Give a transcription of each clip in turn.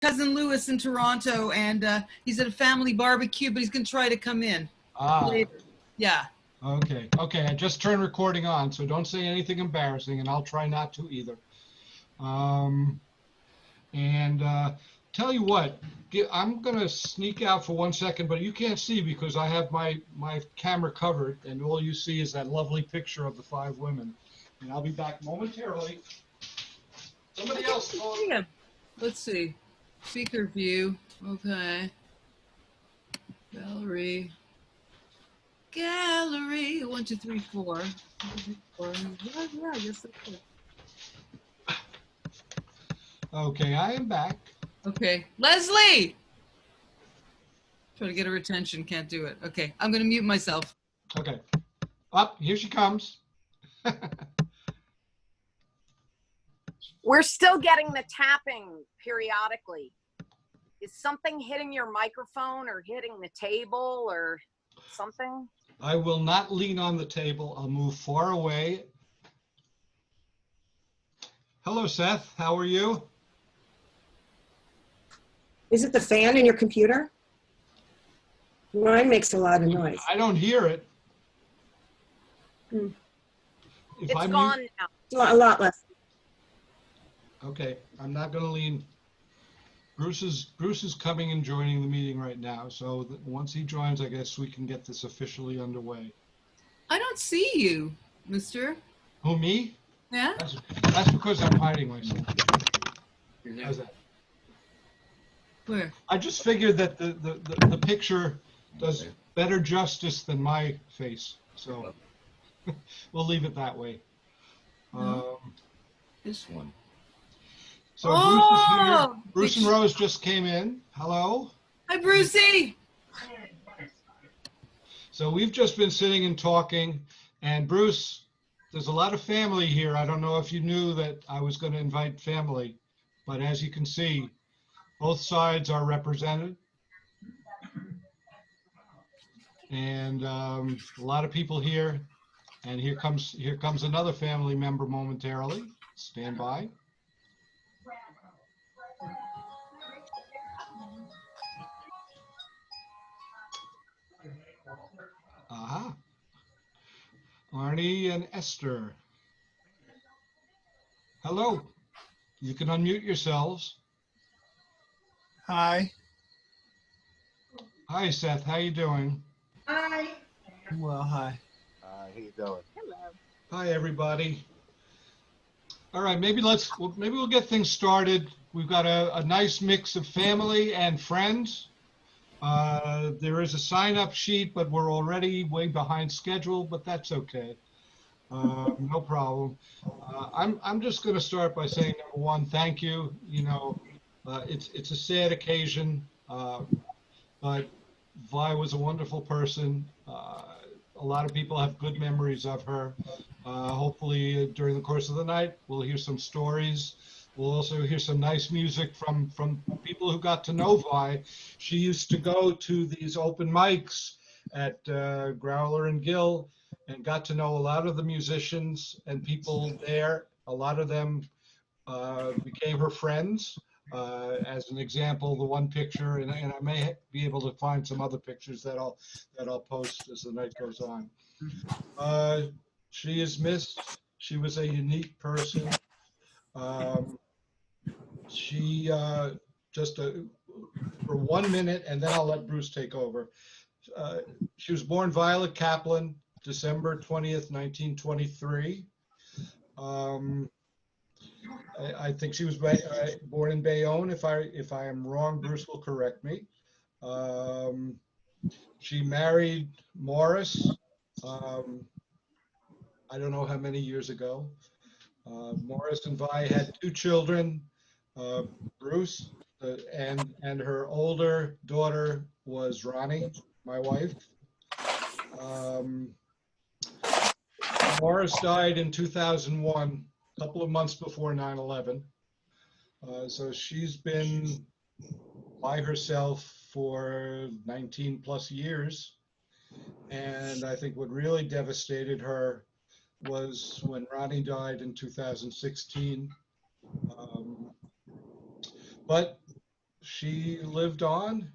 cousin Lewis in Toronto, and he's at a family barbecue, but he's going to try to come in later. Yeah. Okay. Okay. I just turned recording on, so don't say anything embarrassing, and I'll try not to either. Tell you what, I'm going to sneak out for 1 second, but you can't see because I have my camera covered, and all you see is that lovely picture of the 5 women. And I'll be back momentarily. Somebody else. Let's see. Speaker view. Okay. Gallery. 1, 2, 3, 4. 1, 2, 3, 4. Yeah, I guess that's it. Okay, I am back. Okay. Leslie! Try to get her attention. Can't do it. Okay. I'm going to mute myself. Okay. Up, here she comes. We're still getting the tapping periodically. Is something hitting your microphone or hitting the table or something? I will not lean on the table. I'll move far away. Hello, Seth. How are you? Is it the fan in your computer? Mine makes a lot of noise. I don't hear it. It's gone now. A lot less. Okay, I'm not going to lean. Bruce is coming and joining the meeting right now, so once he joins, I guess we can get this officially underway. I don't see you, mister. Who, me? Yeah? That's because I'm hiding myself. How's that? Where? I just figured that the picture does better justice than my face, so we'll leave it that way. This one. So Bruce is here. Bruce and Rose just came in. Hello. Hi, Brucey. So we've just been sitting and talking, and Bruce, there's a lot of family here. I don't know if you knew that I was going to invite family, but as you can see, both sides are represented. And a lot of people here, and here comes another family member momentarily. Stand by. Aha. Arnie and Esther. Hello. You can unmute yourselves. Hi. Hi, Seth. How you doing? Hi. Well, hi. How you doing? Hello. Hi, everybody. All right, maybe we'll get things started. We've got a nice mix of family and friends. There is a sign-up sheet, but we're already way behind schedule, but that's okay. No problem. I'm just going to start by saying, number one, thank you. You know, it's a sad occasion, but Vi was a wonderful person. A lot of people have good memories of her. Hopefully, during the course of the night, we'll hear some stories. We'll also hear some nice music from people who got to know Vi. She used to go to these open mics at Growler and Gill and got to know a lot of the musicians and people there. A lot of them became her friends. As an example, the one picture, and I may be able to find some other pictures that I'll post as the night goes on. She is missed. She was a unique person. She for 1 minute, and then I'll let Bruce take over. She was born Violet Kaplan, December 20th, 1923. I think she was born in Bayonne. If I am wrong, Bruce will correct me. She married Morris. I don't know how many years ago. Morris and Vi had 2 children. Bruce and her older daughter was Ronnie, my wife. Morris died in 2001. A couple of months before 9/11. So she's been by herself for 19 plus years. And I think what really devastated her was when Ronnie died in 2016. But she lived on.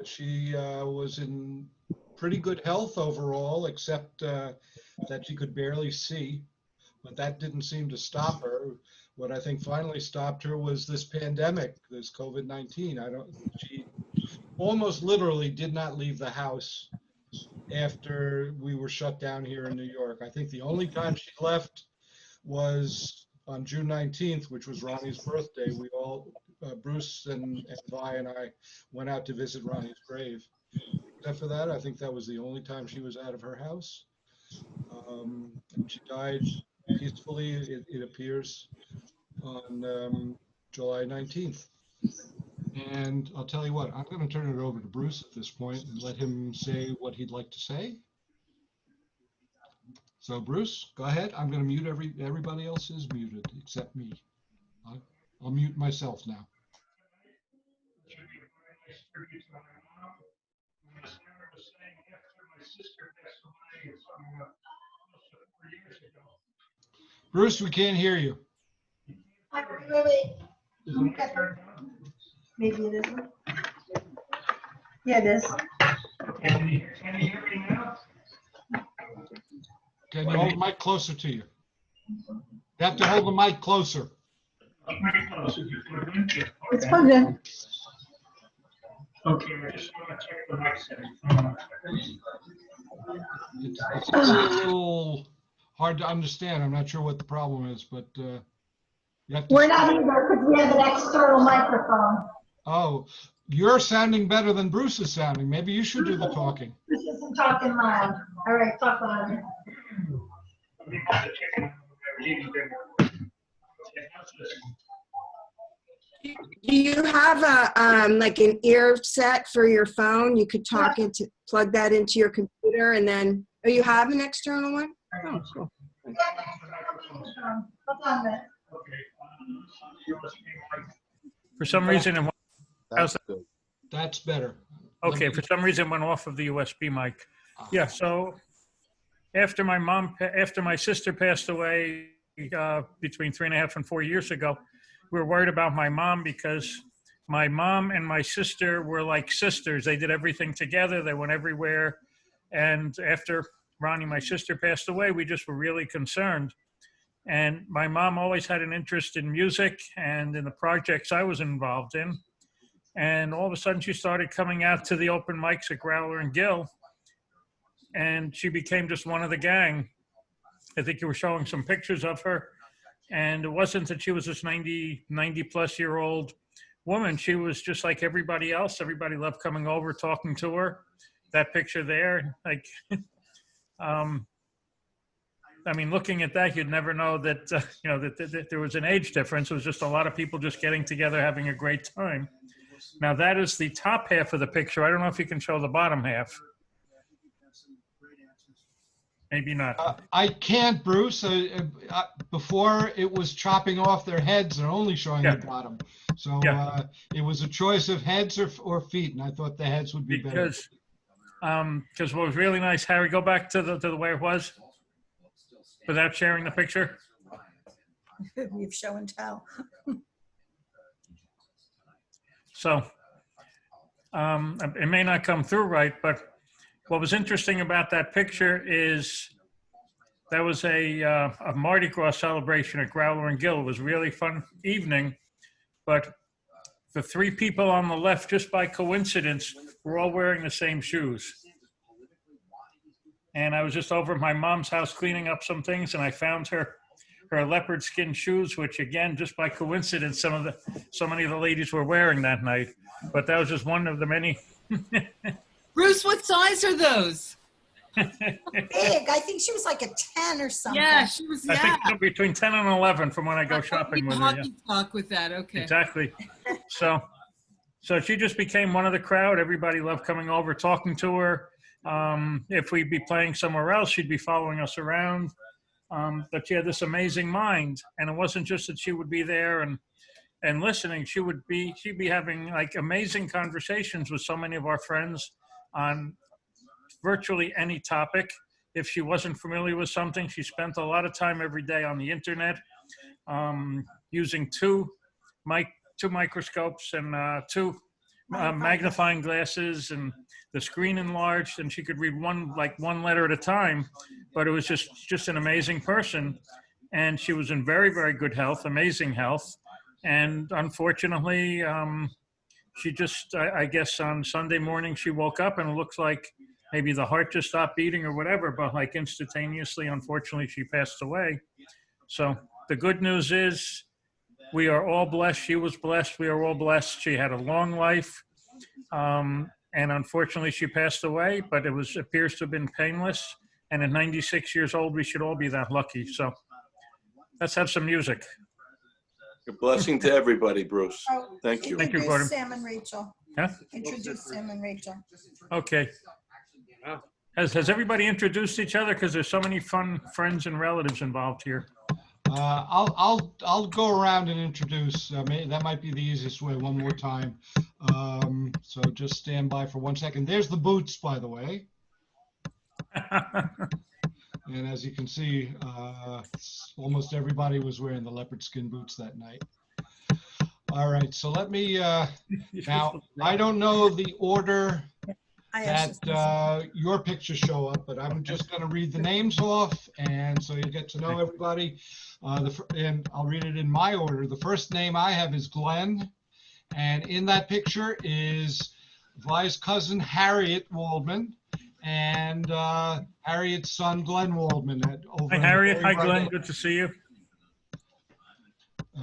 She was in pretty good health overall, except that she could barely see. But that didn't seem to stop her. What I think finally stopped her was this pandemic, this COVID-19. She almost literally did not leave the house after we were shut down here in New York. I think the only time she left was on June 19th, which was Ronnie's birthday. We all, Bruce and Vi and I went out to visit Ronnie's grave. Except for that, I think that was the only time she was out of her house. And she died peacefully, it appears, on July 19th. And I'll tell you what, I'm going to turn it over to Bruce at this point and let him say what he'd like to say. So Bruce, go ahead. I'm going to mute everybody else is muted except me. I'll mute myself now. Bruce, we can't hear you. Wait. Maybe it isn't. Yeah, it is. Can you hear me now? Can you hold the mic closer to you? You have to hold the mic closer. Pretty close. Is it plugged in? Yeah. It's plugged in. Okay, I just want to check the mic settings. It's a little hard to understand. I'm not sure what the problem is, but you have to. We're not either because we have an external microphone. Oh, you're sounding better than Bruce is sounding. Maybe you should do the talking. This isn't talking loud. All right, talk loud. Do you have a like an ear set for your phone? You could plug that into your computer, and then you have an external one? Oh, cool. Hold on a minute. For some reason, That's good. That's better. okay, for some reason it went off of the USB mic. Yeah, so after my sister passed away between 3.5 and 4 years ago, we were worried about my mom because my mom and my sister were like sisters. They did everything together. They went everywhere. And after Ronnie, my sister, passed away, we just were really concerned. And my mom always had an interest in music and in the projects I was involved in. And all of a sudden she started coming out to the open mics at Growler and Gill. And she became just one of the gang. I think you were showing some pictures of her. And it wasn't that she was this 90 plus year old woman. She was just like everybody else. Everybody loved coming over, talking to her. That picture there, like, I mean, looking at that, you'd never know that, that there was an age difference. It was just a lot of people just getting together, having a great time. Now that is the top half of the picture. I don't know if you can show the bottom half. Maybe not. I can't, Bruce. Before it was chopping off their heads and only showing the bottom. So it was a choice of heads or feet, and I thought the heads would be better. Because what was really nice, Harry, go back to the way it was without sharing the picture. We've show and tell. So it may not come through right, but what was interesting about that picture is that was a Mardi Gras celebration at Growler and Gill. It was a really fun evening, but the three people on the left, just by coincidence, were all wearing the same shoes. And I was just over at my mom's house cleaning up some things, and I found her leopard skin shoes, which again, just by coincidence, so many of the ladies were wearing that night. But that was just one of the many. Bruce, what size are those? Big. I think she was like a 10 or something. Yeah, she was. I Yeah. think between 10 and 11 from when I go shopping with her. Yeah. Hockey talk with that. Okay. Exactly. So she just became one of the crowd. Everybody loved coming over, talking to her. If we'd be playing somewhere else, she'd be following us around. But she had this amazing mind, and it wasn't just that she would be there and listening. She'd be having like amazing conversations with so many of our friends on virtually any topic. If she wasn't familiar with something, she spent a lot of time every day on the internet, using two two microscopes and two magnifying glasses, and the screen enlarged, and she could read one letter at a time. But it was just an amazing person, and she was in very, very good health, amazing health. And unfortunately, she just, I guess on Sunday morning, she woke up and it looks like maybe the heart just stopped beating or whatever, but like instantaneously, unfortunately, she passed away. So the good news is we are all blessed. She was blessed. We are all blessed. She had a long life. And unfortunately, she passed away, but it appears to have been painless. And at 96 years old, we should all be that lucky. So let's have some music. A blessing to everybody, Bruce. Oh, Thank you. Thank you, Gordon. Introduce Sam and Rachel. Huh? Introduce Sam and Rachel. Okay. Has everybody introduced each other? Because there's so many fun friends and relatives involved here. I'll go around and introduce. That might be the easiest way. One more time. So just stand by for 1 second. There's the boots, by the way. And as you can see, almost everybody was wearing the leopard skin boots that night. All right, so let me, now, I don't know the order that your pictures show up, but I'm just going to read the names off, and so you get to know everybody. And I'll read it in my order. The first name I have is Glenn, and in that picture is Vi's cousin Harriet Waldman, and Harriet's son Glenn Waldman. Hi, Harriet. Hi, Glenn. Good to see you.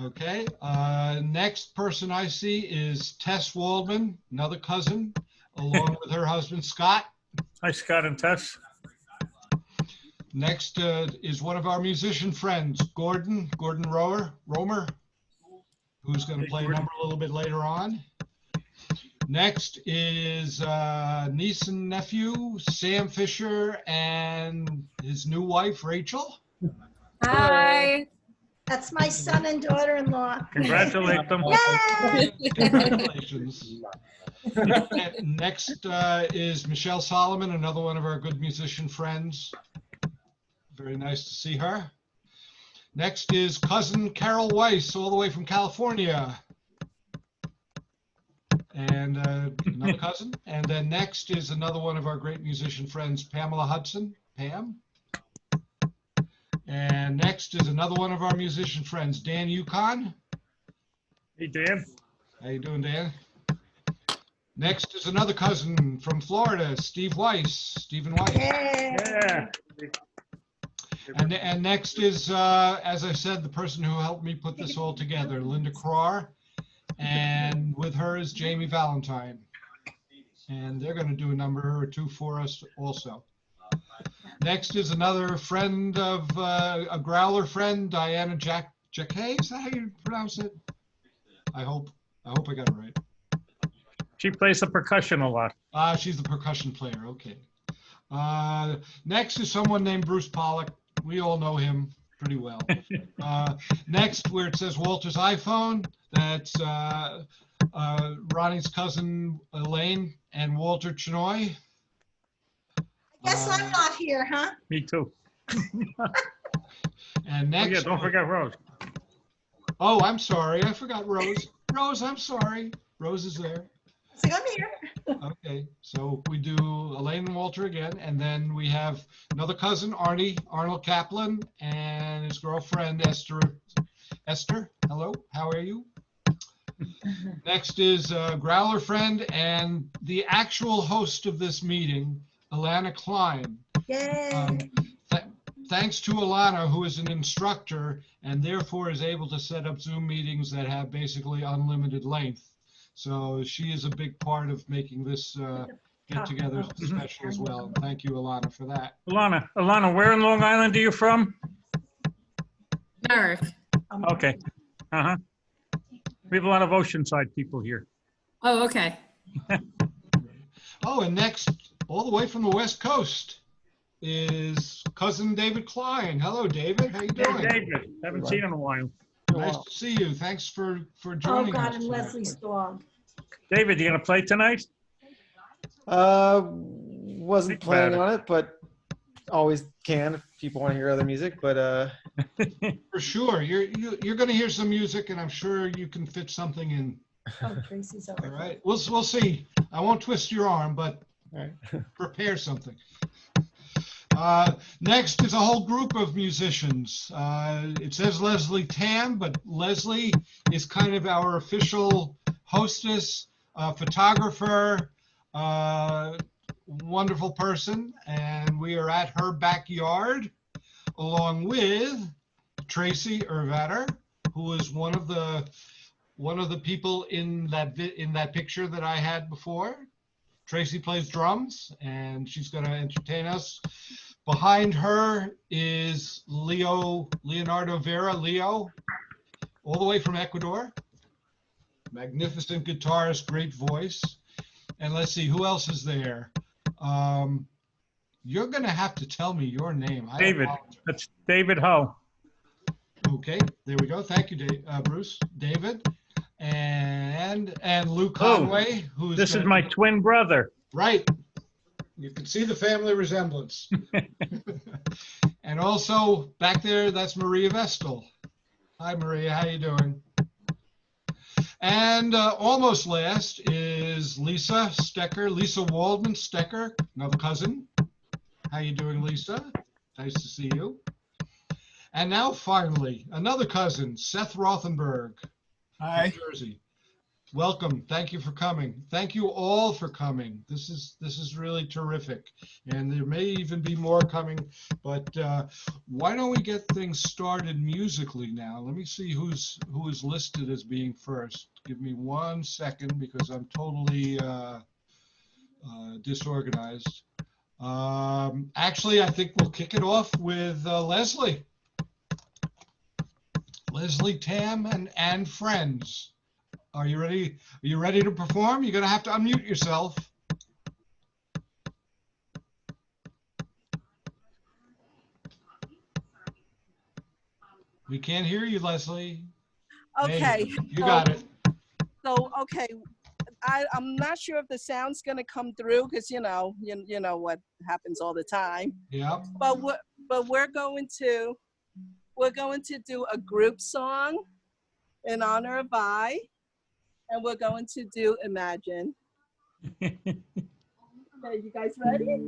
Okay. Next person I see is Tess Waldman, another cousin, along with her husband Scott. Hi, Scott and Tess. Next is one of our musician friends, Gordon Romer, who's going to play a number a little bit later on. Next is niece and nephew, Sam Fisher, and his new wife, Rachel. Hi. That's my son and daughter-in-law. Congratulate them. Yay! Congratulations. Next is Michelle Solomon, another one of our good musician friends. Very nice to see her. Next is cousin Carol Weiss, all the way from California. And another cousin. And then next is another one of our great musician friends, Pamela Hudson. Pam. And next is another one of our musician friends, Dan Yukon. Hey, Dan. How you doing, Dan? Next is another cousin from Florida, Stephen Weiss. Yeah. And next is, as I said, the person who helped me put this all together, Linda Crar. And with her is Jamie Valentine. And they're going to do a number or two for us also. Next is another friend of a growler friend, Diana Jacquet. Is that how you pronounce it? I hope I got it right. She plays the percussion a lot. She's the percussion player. Okay. Next is someone named Bruce Pollack. We all know him pretty well. Next, where it says Walter's iPhone, that's Ronnie's cousin Elaine and Walter Chinoy. Guess I'm not here, huh? Me too. And next, Oh, yeah, don't forget Rose. Oh, I'm sorry. I forgot Rose. Rose, I'm sorry. Rose is there. So I'm here. Okay, so we do Elaine and Walter again, and then we have another cousin, Arnold Kaplan, and his girlfriend, Esther. Esther, hello, how are you? Next is a growler friend and the actual host of this meeting, Alana Klein. Yay. Thanks to Alana, who is an instructor and therefore is able to set up Zoom meetings that have basically unlimited length. So she is a big part of making this get-together special as well. Thank you, Alana, for that. Alana, where in Long Island are you from? Narek. Okay. Uh-huh. We have a lot of Oceanside people here. Oh, okay. Oh, and next, all the way from the West Coast, is cousin David Klein. Hello, David. How you doing? Hey, David. Haven't seen you in a while. Nice to see you. Thanks for Oh, joining God, us. and tonight. Leslie's dog. David, you gonna play tonight? Wasn't Think about planning on it, but always can if people want to hear other music. But For sure. You're going to hear some music, and I'm sure you can fit something in. Oh, Tracy's All over. right. We'll see. I won't twist your arm, but prepare something. Next is a whole group of musicians. It says Leslie Tam, but Leslie is kind of our official hostess, photographer, wonderful person, and we are at her backyard along with Tracy Ervatter, who is one of the people in that picture that I had before. Tracy plays drums, and she's going to entertain us. Behind her is Leonardo Vera, Leo, all the way from Ecuador. Magnificent guitarist, great voice. And let's see, who else is there? You're going to have to tell me your name. David. That's David Ho. Okay, there we go. Thank you, Bruce. David. And Lou Conway, who's This is my twin brother. Right. You can see the family resemblance. And also back there, that's Maria Vestal. Hi, Maria. How you doing? And almost last is Lisa Stecker, Lisa Waldman Stecker, another cousin. How you doing, Lisa? Nice to see you. And now finally, another cousin, Seth Rothenberg. Hi. New Jersey. Welcome. Thank you for coming. Thank you all for coming. This is really terrific. And there may even be more coming, but why don't we get things started musically now? Let me see who is listed as being first. Give me 1 second because I'm totally disorganized. Actually, I think we'll kick it off with Leslie. Leslie Tam and friends. Are you ready? Are you ready to perform? You're going to have to unmute yourself. We can't hear you, Leslie. Okay. You got it. So, okay. I'm not sure if the sound's going to come through because, you know what happens all the time. Yeah. But we're going to do a group song in honor of I. And we're going to do Imagine. Okay, you guys ready?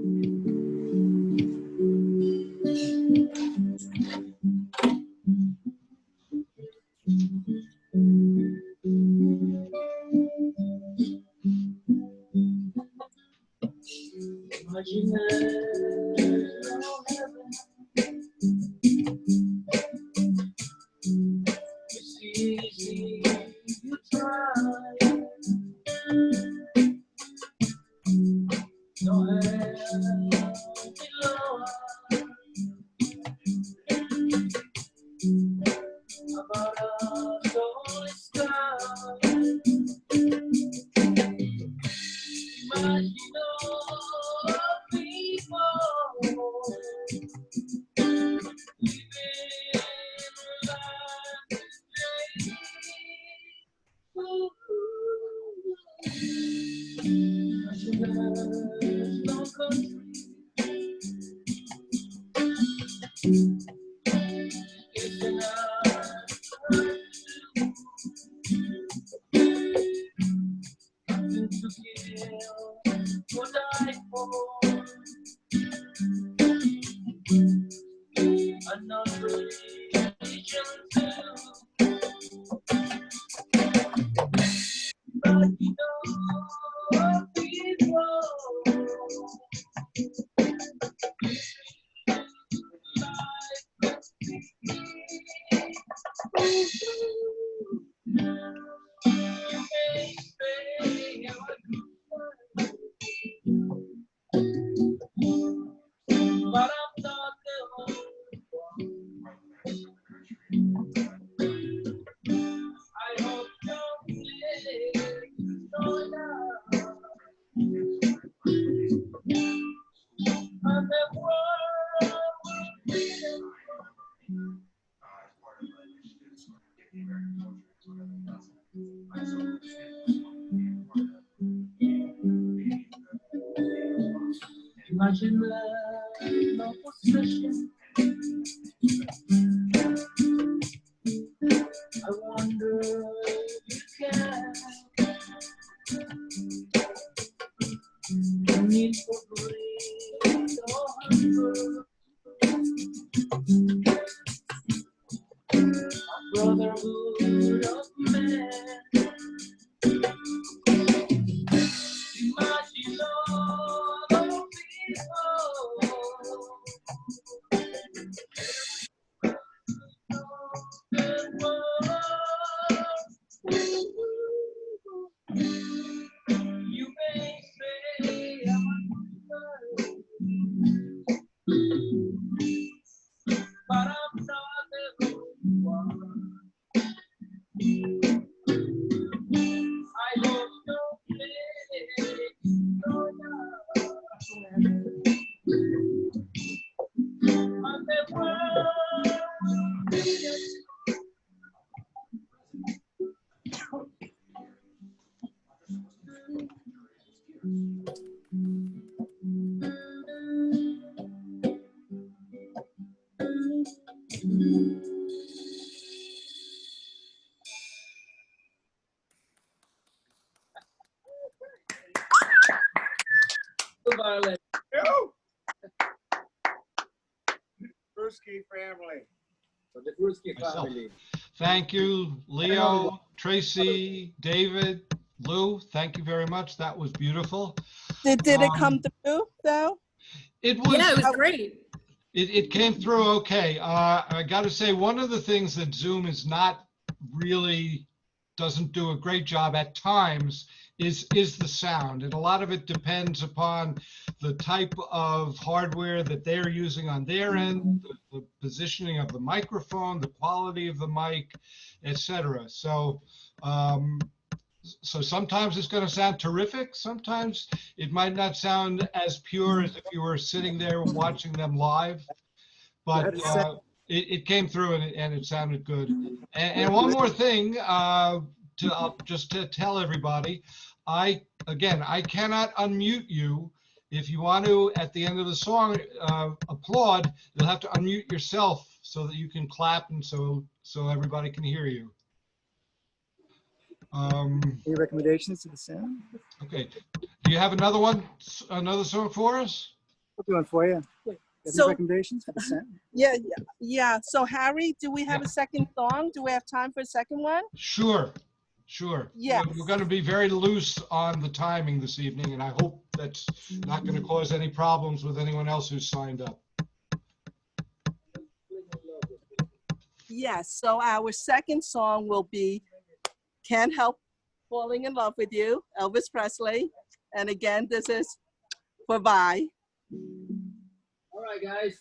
Imagine love, no possession. Brewski family. For the Brewski Myself. family. Thank you, Leo, Tracy, David, Lou. Thank you very much. That was beautiful. Did it come through though? It was. Yeah, it was great. It came through okay. I got to say, one of the things that Zoom is not really doesn't do a great job at times is the sound, and a lot of it depends upon the type of hardware that they're using on their end, the positioning of the microphone, the quality of the mic, etc. So sometimes it's going to sound terrific. Sometimes it might not sound as pure as if you were sitting there watching them live. But it came through and it sounded good. And one more thing, just to tell everybody, I cannot unmute you. If you want to, at the end of the song, applaud, you'll have to unmute yourself so that you can clap and so everybody can hear you. Any recommendations to the sound? Okay. Do you have another song for us? I'll do one for you. Any recommendations for the sound? Yeah. So Harry, do we have a second song? Do we have time for a second one? Sure. Yes. We're going to be very loose on the timing this evening, and I hope that's not going to cause any problems with anyone else who's signed up. Yes. So our second song will be "Can't Help Falling in Love with You," Elvis Presley. And again, this is for Vi. All right, guys.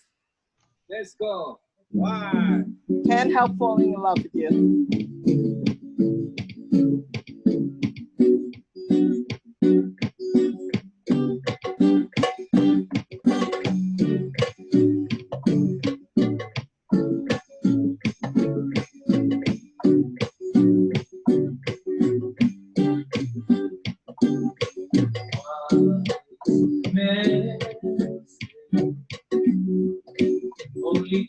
Let's go. One. Can't Help Falling in Love with You. Only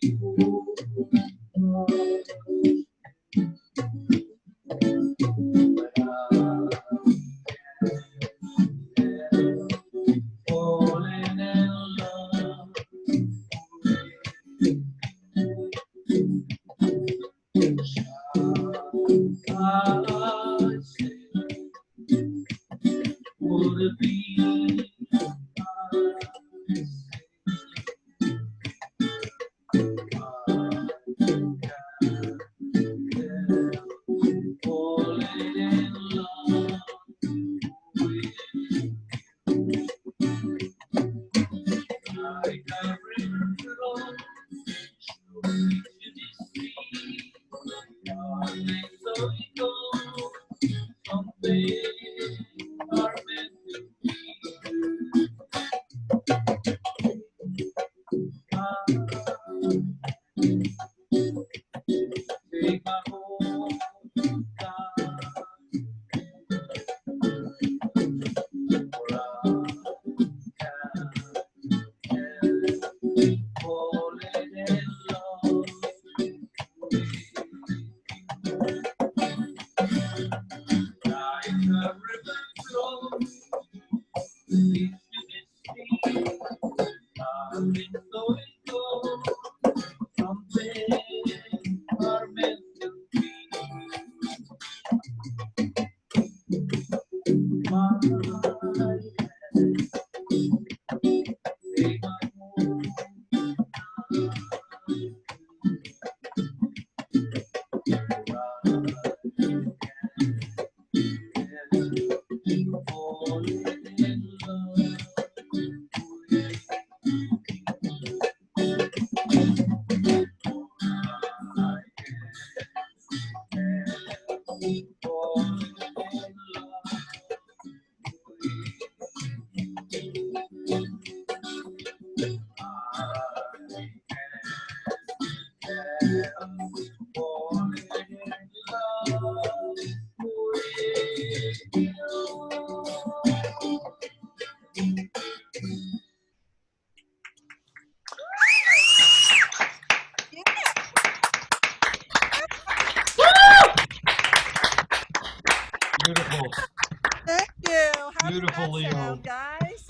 How did Beautiful that Leo. sound, guys?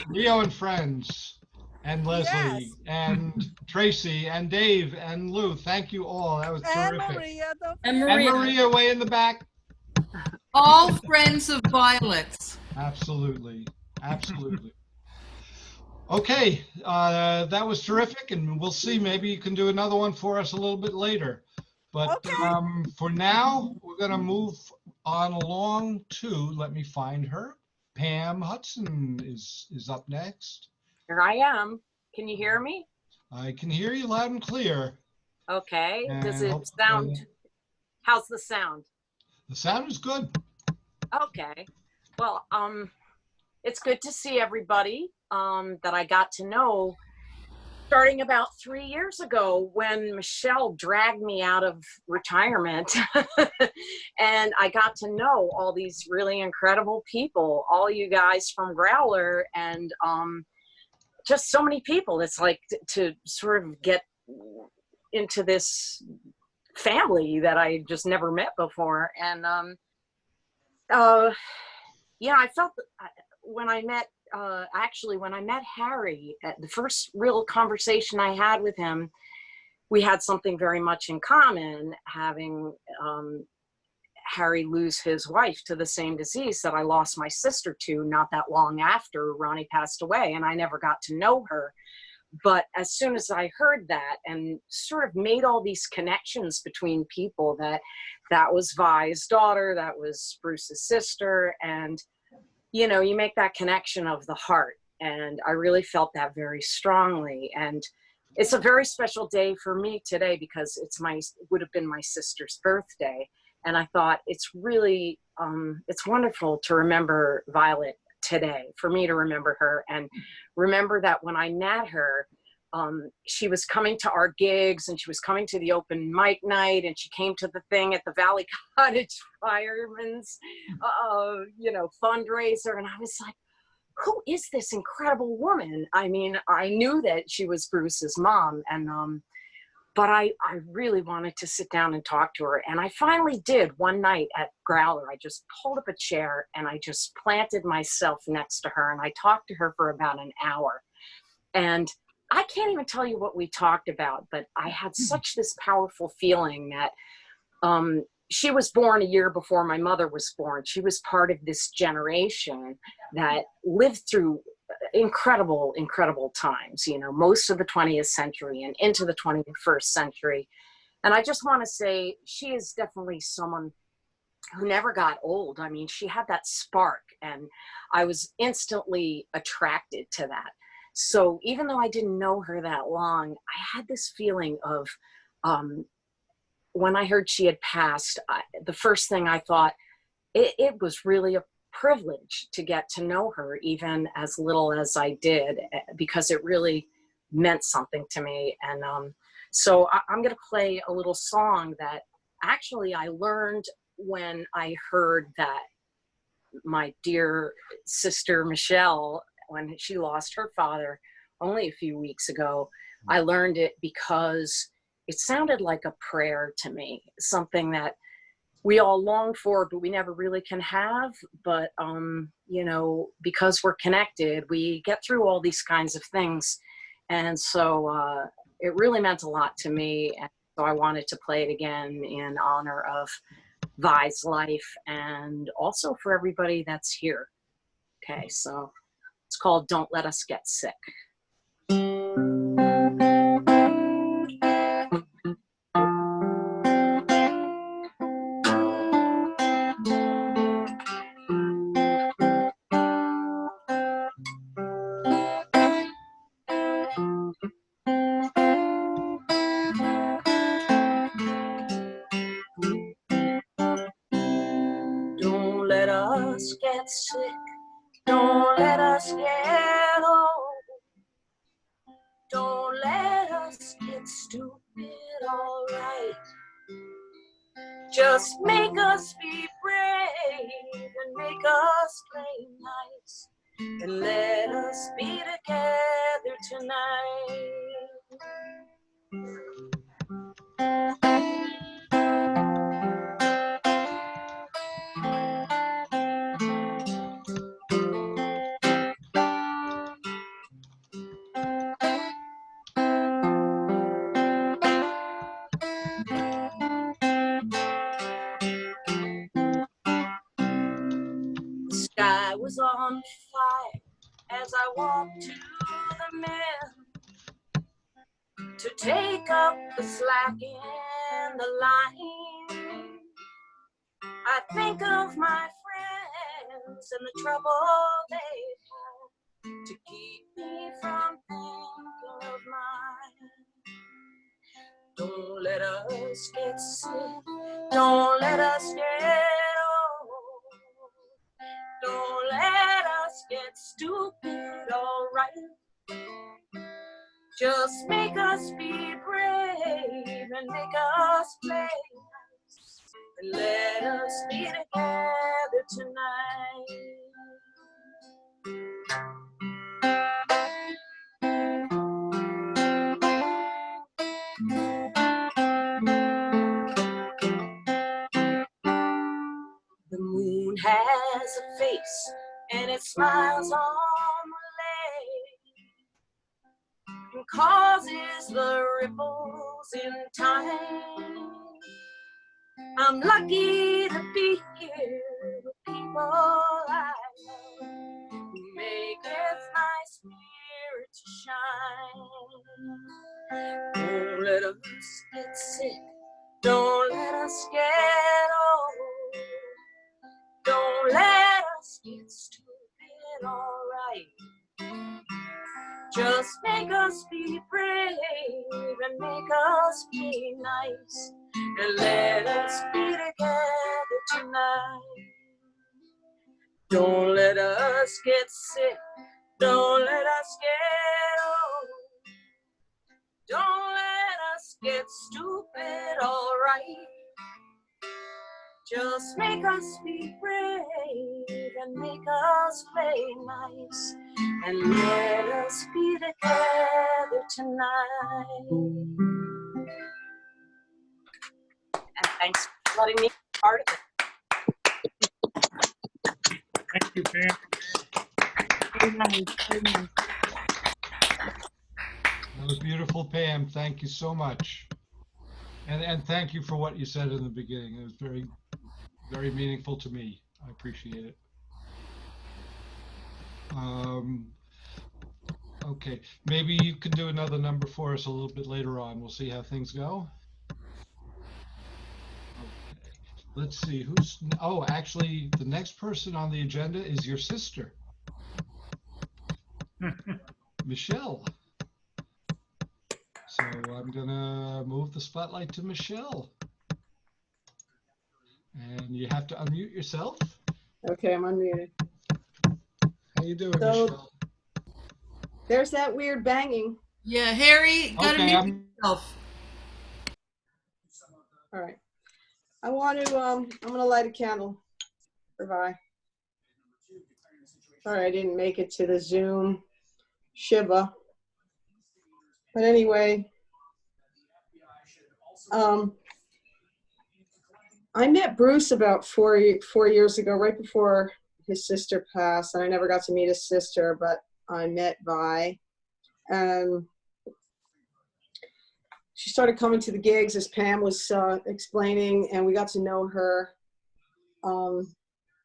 Leo and friends, and Leslie, Yes. and Tracy, and Dave, and Lou. Thank you all. That was And terrific. Maria, don't And forget. And Maria. Maria way in the back. All friends of Violet's. Absolutely. Absolutely. Okay, that was terrific, and we'll see. Maybe you can do another one for us a little bit later. But Okay. for now, we're going to move on along to, let me find her. Pam Hudson is up next. Here I am. Can you hear me? I can hear you loud and clear. Okay. Does And it sound, how's the sound? the sound is good. Okay. Well, it's good to see everybody that I got to know starting about 3 years ago when Michelle dragged me out of retirement. And I got to know all these really incredible people, all you guys from Growler, and just so many people. It's like to sort of get into this family that I just never met before. And yeah, I felt when I met, actually, when I met Harry, the first real conversation I had with him, we had something very much in common, having Harry lose his wife to the same disease that I lost my sister to not that long after Ronnie passed away, and I never got to know her. But as soon as I heard that and sort of made all these connections between people, that was Vi's daughter, that was Bruce's sister, and you know, you make that connection of the heart. And I really felt that very strongly. And it's a very special day for me today because it would have been my sister's birthday. And I thought it's really, it's wonderful to remember Violet today, for me to remember her and remember that when I met her, she was coming to our gigs and she was coming to the open mic night, and she came to the thing at the Valley Cottage Fireman's, you know, fundraiser. And I was like, who is this incredible woman? I mean, I knew that she was Bruce's mom, and but I really wanted to sit down and talk to her. And I finally did one night at Growler. I just pulled up a chair and I just planted myself next to her, and I talked to her for about an hour. And I can't even tell you what we talked about, but I had such this powerful feeling that she was born a year before my mother was born. She was part of this generation that lived through incredible, incredible times, you know, most of the 20th century and into the 21st century. And I just want to say she is definitely someone who never got old. I mean, she had that spark, and I was instantly attracted to that. So even though I didn't know her that long, I had this feeling of, when I heard she had passed, the first thing I thought, it was really a privilege to get to know her, even as little as I did, because it really meant something to me. And so I'm going to play a little song that actually I learned when I heard that my dear sister Michelle, when she lost her father only a few weeks ago, I learned it because it sounded like a prayer to me, something that we all long for, but we never really can have. But, you know, because we're connected, we get through all these kinds of things. And so it really meant a lot to me. And so I wanted to play it again in honor of Vi's life and also for everybody that's here. Okay, so it's called Don't Let Us Get Sick. Don't let us get sick. Don't let us get old. Don't let us get stupid, alright. Just make us be brave and make us play nice. And let us be together tonight. was on fire as I walked to the mill to take up the slack in the line. I think of my friends and the trouble they've had to keep me from thinking of mine. Don't let us get sick, don't let us get old, don't let us get stupid, alright. Just make us be brave and make us play nice, and let us be together tonight. The moon has a face and it smiles on the lake and causes the ripples in time. I'm lucky to be here with people I love who maketh my spirit to shine. Don't let us get sick, don't let us get old, don't let us get stupid, alright. Just make us be brave and make us be nice, and let us be together tonight. Don't let us get sick, don't let us get old, don't let us get stupid, alright. Just make us be brave and make us play nice, and let us be together tonight. And thanks for letting me be part of it. Thank you, Pam. That was beautiful, Pam. Thank you so much. And thank you for what you said in the beginning. It was very, very meaningful to me. I appreciate it. Okay, maybe you can do another number for us a little bit later on. We'll see how things go. Okay, let's see who's, oh, actually, the next person on the agenda is your sister, Michelle. So I'm gonna move the spotlight to Michelle. And you have to unmute yourself. Okay, I'm unmuted. How you doing, So- Michelle? There's that weird banging. Yeah, Harry, gotta Okay, mute yourself. All right. I want to, I'm gonna light a candle for Vi. Sorry, I didn't make it to the Zoom Shiva. But anyway, I met Bruce about four years ago, right before his sister passed, and I never got to meet his sister, but I met Vi. She started coming to the gigs as Pam was explaining, and we got to know her. I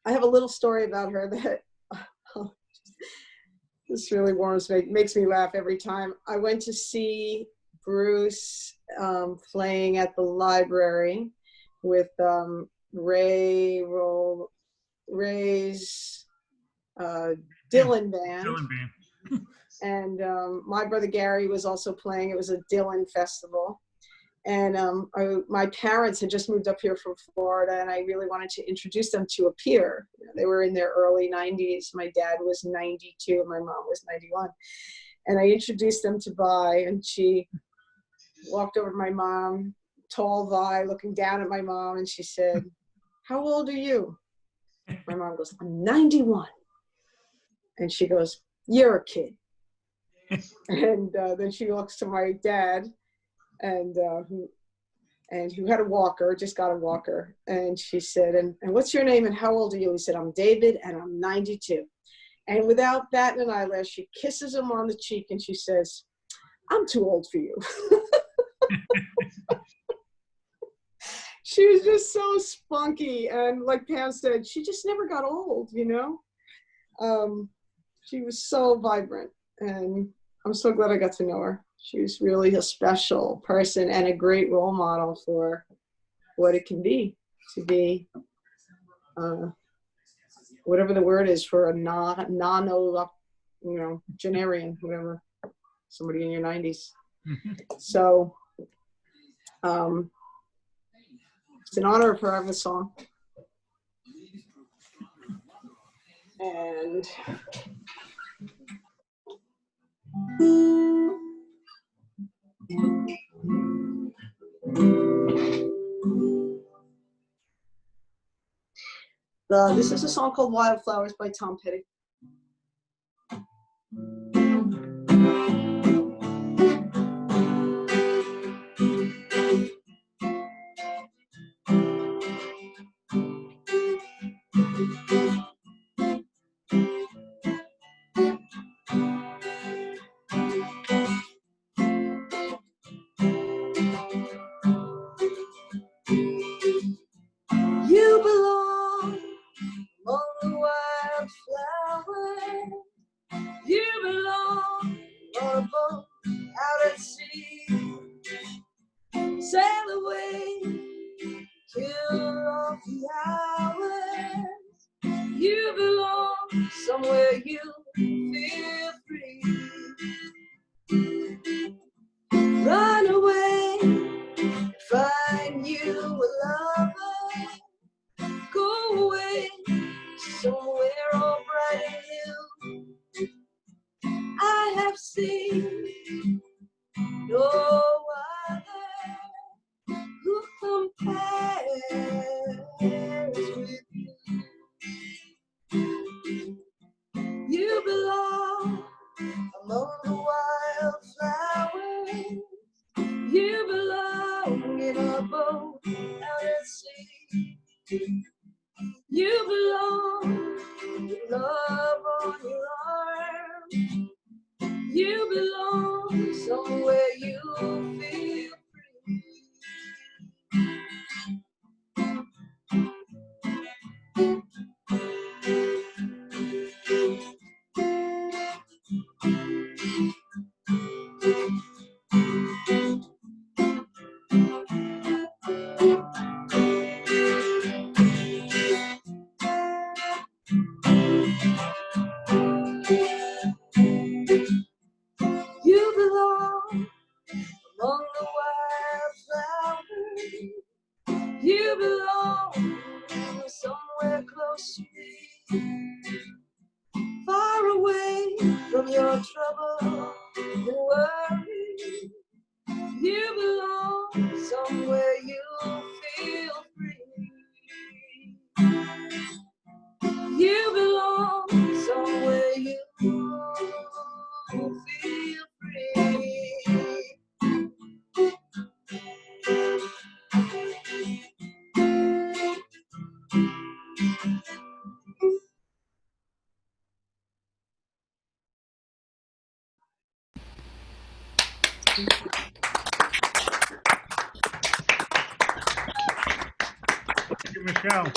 have a little story about her that this really makes me laugh every time. I went to see Bruce playing at the library with Ray's Dylan band. Dylan band. And my brother Gary was also playing. It was a Dylan festival. And my parents had just moved up here from Florida, and I really wanted to introduce them to a peer. You know, they were in their early 90s. My dad was 92, and my mom was 91. And I introduced them to Vi, and she walked over to my mom, tall Vi, looking down at my mom, and she said, "How old are you?" My mom goes, "I'm 91. And she goes, "You're a kid." And then she looks to my dad, and who had a walker, just got a walker. And she said, and what's your name and how old are you? He said, "I'm David and I'm 92. And without batting an eyelash, she kisses him on the cheek and she says, "I'm too old for you." She was just so spunky. And like Pam said, she just never got old, you know? She was so vibrant, and I'm so glad I got to know her. She was really a special person and a great role model for what it can be to be, whatever the word is for a generian, whatever, somebody in your 90s. So it's an honor for having a song. And this is a song called Wildflowers by Tom Petty. You belong among the wildflowers. You belong on a boat out at sea. Sail away, kill off the hours. You belong somewhere you feel free. Run away, find you a lover. Go away, somewhere all bright and new. I have seen no other who compares with you. You belong among the wildflowers. You belong in a boat out at sea. You belong with love on your arm. You belong somewhere you feel free. You belong among the wildflowers. You belong somewhere close to me, far away from your trouble and worry. You belong somewhere you feel free. You belong somewhere you feel free. Thank you, Michelle.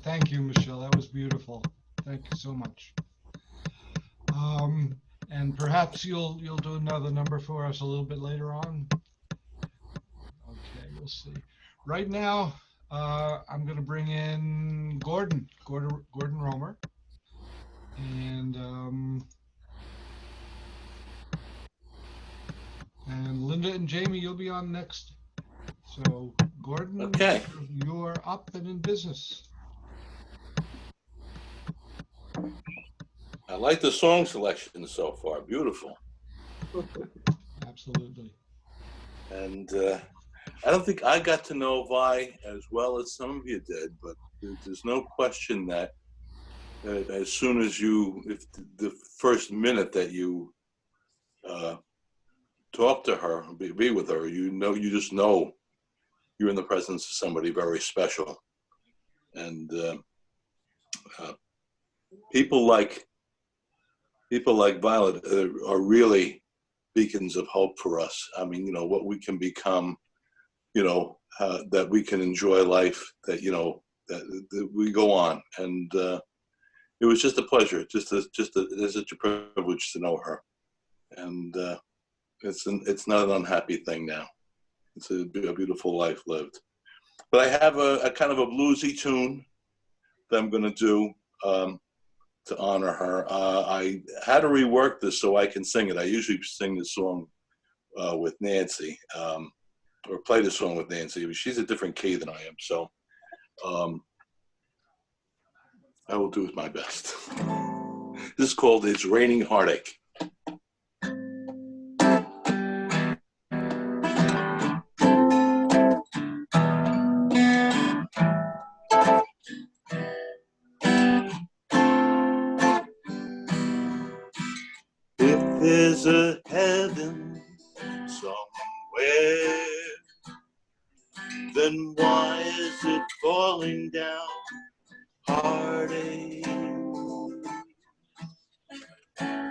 Thank you, Michelle. That was beautiful. Thank you so much. And perhaps you'll do another number for us a little bit later on. Okay, we'll see. Right now, I'm going to bring in Gordon Romer, and Linda and Jamie, you'll be on next. So, Gordon, Okay. you're up and in business. I like the song selection so far. Beautiful. Absolutely. And I don't think I got to know Vi as well as some of you did, but there's no question that as soon as if the first minute that you talk to her, be with her, you just know you're in the presence of somebody very special. And people like Violet are really beacons of hope for us. I mean, what we can become, that we can enjoy life, that, that we go on, and it was just a pleasure. It's such a privilege to know her, and it's not an unhappy thing now. It's a beautiful life lived. But I have a kind of a bluesy tune that I'm going to do to honor her. I had to rework this so I can sing it. I usually sing the song with Nancy, or play the song with Nancy. She's a different key than I am, so I will do my best. This is called "It's Raining Heartache." If there's a heaven somewhere, then why is it falling down? Heartache.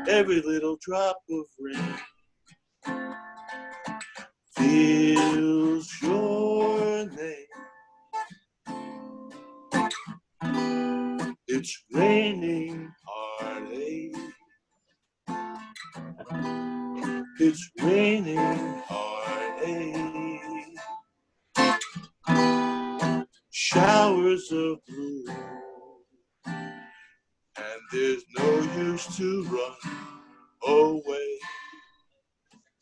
Every little drop of rain feels your name. It's raining heartache. It's raining heartache. Showers of blue, and there's no use to run away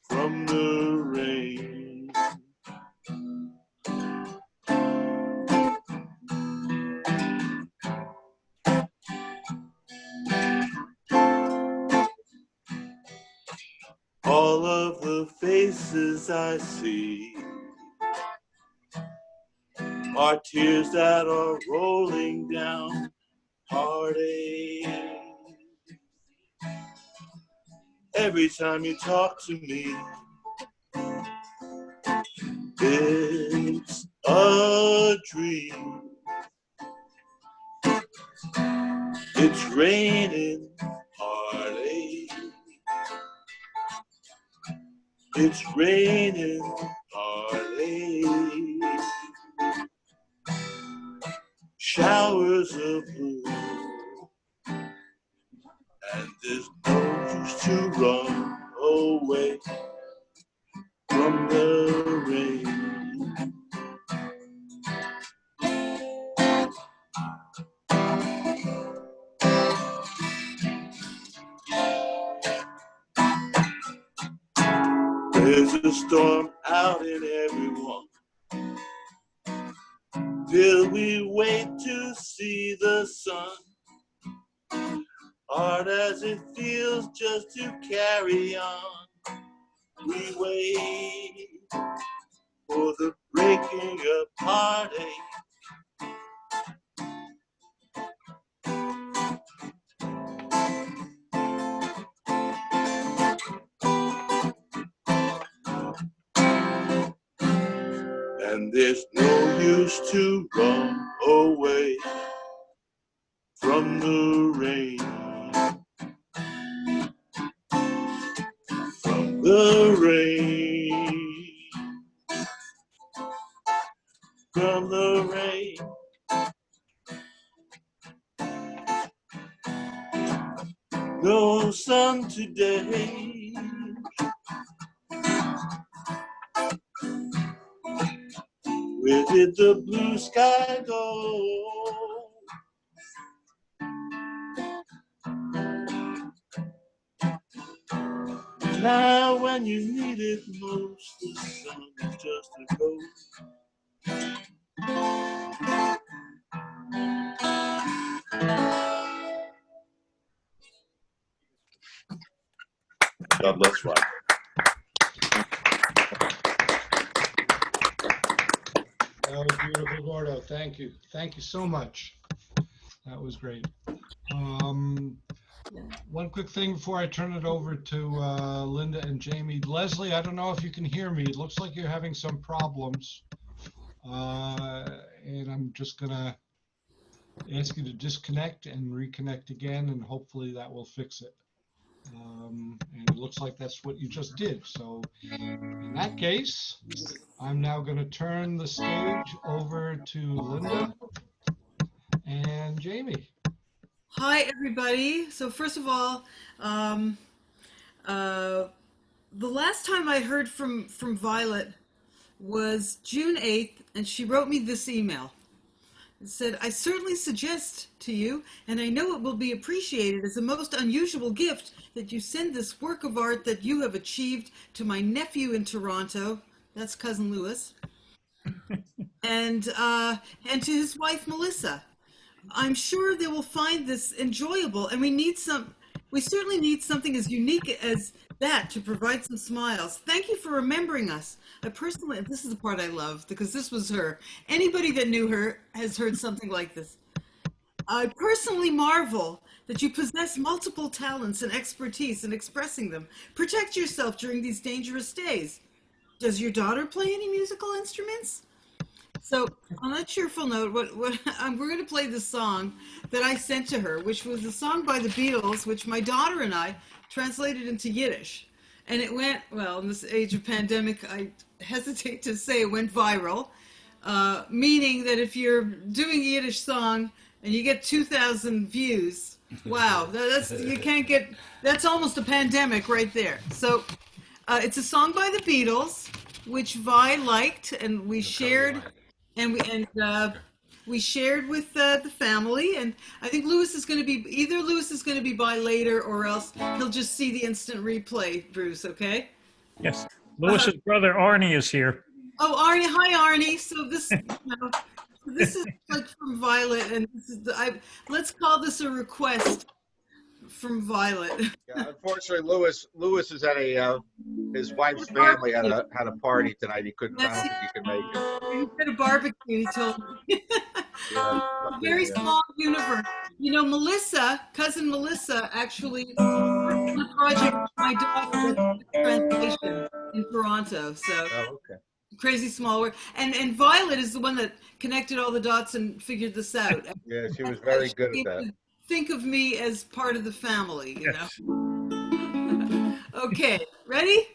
from the rain. All of the faces I see are tears that are rolling down heartache. Every time you talk to me, it's a dream. It's raining heartache. It's raining heartache. Showers of blue, and there's no use to run away from the rain. There's a storm out in everyone. Till we wait to see the sun. Hard as it feels just to carry on. We wait for the breaking of heartache. And there's no use to run away from the rain. From the rain. From the rain. No sun today. Where did the blue sky go? Now when you need it most, the sun is just a ghost. God bless Rob. That was beautiful, Gordo. Thank you. Thank you so much. That was great. One quick thing before I turn it over to Linda and Jamie. Leslie, I don't know if you can hear me. It looks like you're having some problems. And I'm just going to ask you to disconnect and reconnect again, and hopefully that will fix it. And it looks like that's what you just did. So in that case, I'm now going to turn the stage over to Linda And Jamie. Hi, everybody. So first of all, the last time I heard from Violet was June 8th, and she wrote me this email. It said, I certainly suggest to you, and I know it will be appreciated as a most unusual gift, that you send this work of art that you have achieved to my nephew in Toronto. That's Cousin Louis. And to his wife, Melissa. I'm sure they will find this enjoyable, and we certainly need something as unique as that to provide some smiles. Thank you for remembering us. I personally, this is the part I love, because this was her. Anybody that knew her has heard something like this. I personally marvel that you possess multiple talents and expertise in expressing them. Protect yourself during these dangerous days. Does your daughter play any musical instruments? So on that cheerful note, we're going to play this song that I sent to her, which was a song by the Beatles, which my daughter and I translated into Yiddish. And it went, well, in this age of pandemic, I hesitate to say it went viral, meaning that if you're doing a Yiddish song and you get 2,000 views, wow, that's almost a pandemic right there. So it's a song by the Beatles, which Vi liked, and we shared. And we shared with the family, and I think Louis is going to be by later, or else he'll just see the instant replay. Bruce, okay? Yes. Lewis's brother Arnie is here. Oh, Arnie! Hi, Arnie. So this is like from Violet, and let's call this a request from Violet. Yeah, unfortunately, Lewis is at his wife's family had a party tonight. He couldn't. I don't think he could make it. He's at a barbecue. He told me. Yeah, Very small universe. You know, cousin Melissa, actually on a project with my daughter with translation in Toronto. So okay. Crazy small world. And Violet is the one that connected all the dots and figured this out. Yeah, she was very good at that. Think of me as part of the family, you Yes. know. Okay, ready?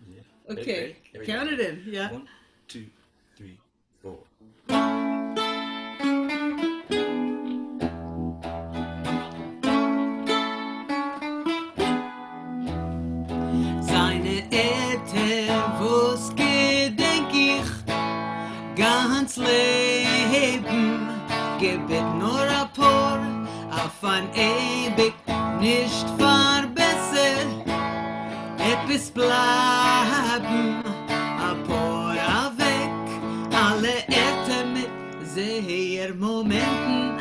Yeah. Okay, Ready? count it in. Yeah. 1, 2, 3, 4. Seine Ete, wo's gedenk ich, ganz Leben, gebet nur a paar, auf ein ewig nicht verbessert, etwas bleiben, a paar a weg, alle Ete mit sehr Momenten,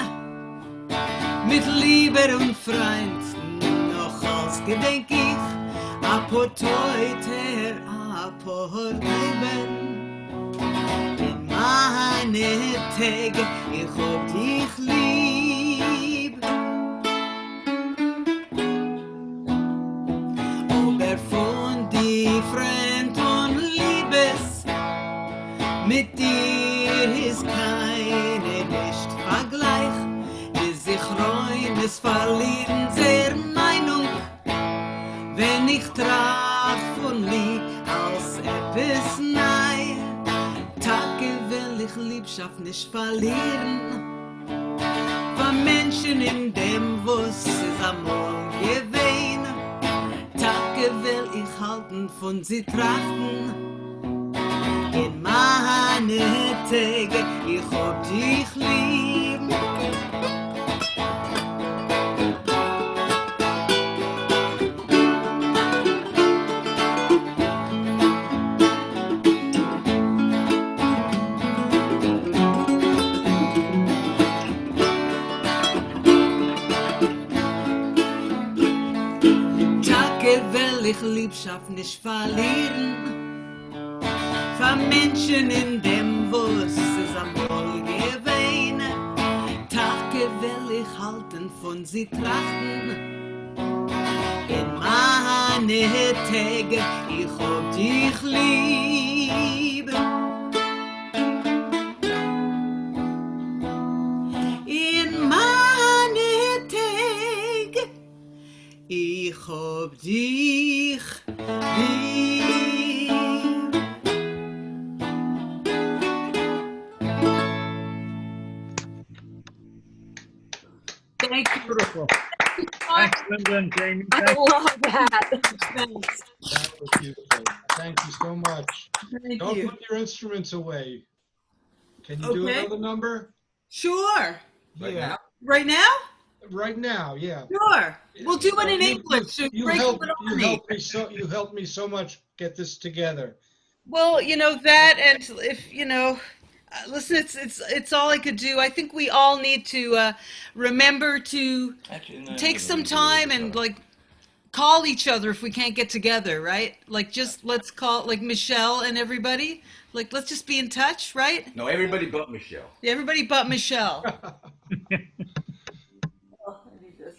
mit Liebe und Freund, noch als gedenk ich, a paar Teuter, a paar Leben. In meine Tage, ich hab dich lieb. Aber von die Freund und Liebes, mit dir ist keine nicht Vergleich. Die sich reuen, es verlieren sehr Meinung, wenn ich trag von Lieb als etwas nei. Tage will ich Liebschaft nicht verlieren, von Menschen in dem, was es amol gewesen. Tage will ich halten, von sie trachten, in meine Tage, ich hab dich lieb. Will ich Liebschaft nicht verlieren, von Menschen in dem, was es amol gewesen. Tage will ich halten, von sie trachten, in meine Tage, ich hab dich lieb. In meine Tage, ich hab dich lieb. Beautiful. Thanks, Linda and Jamie. I Thank love that. Thanks. That was beautiful. Thank you so much. Thank Don't you. put your instruments away. Can you do Okay. another number? Sure. Right Yeah. now? Right now? Right now, yeah. Sure. We'll do it in You- English. So You break helped it on me. you helped me so much get this together. Well, that, and if listen, it's all I could do. I think we all need to remember to Actually, no, take no, some no, no, time no, no. and like call each other if we can't get together, right? Like just let's call like Michelle and everybody. Like let's just be in touch, right? No, everybody but Michelle. Everybody but Michelle. Oh, I need this.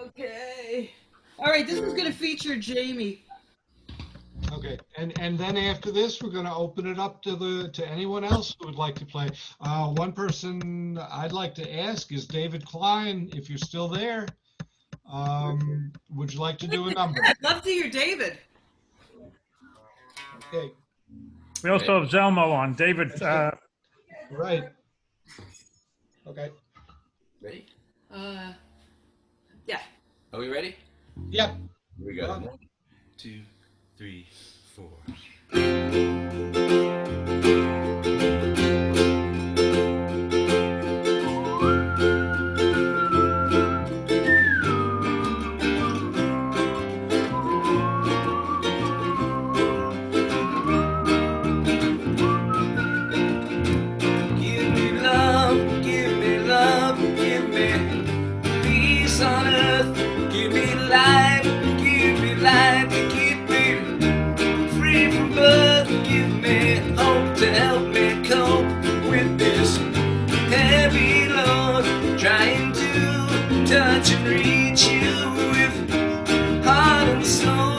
Okay. All right, this one's gonna feature Jamie. Okay, and then after this, we're going to open it up to anyone else who would like to play. One person I'd like to ask is David Klein, if you're still there. Would you like to do a number? I'd love to hear David. Okay, We also have Zelmo on. David, right. Okay, Ready? Yeah. Are we ready? yep. Here we go. 1, 2, 3, 4. Give me love, give me love, give me peace on earth. Give me life to keep me free from birth. Give me hope to help me cope with this heavy load. Trying to touch and reach you with heart and soul.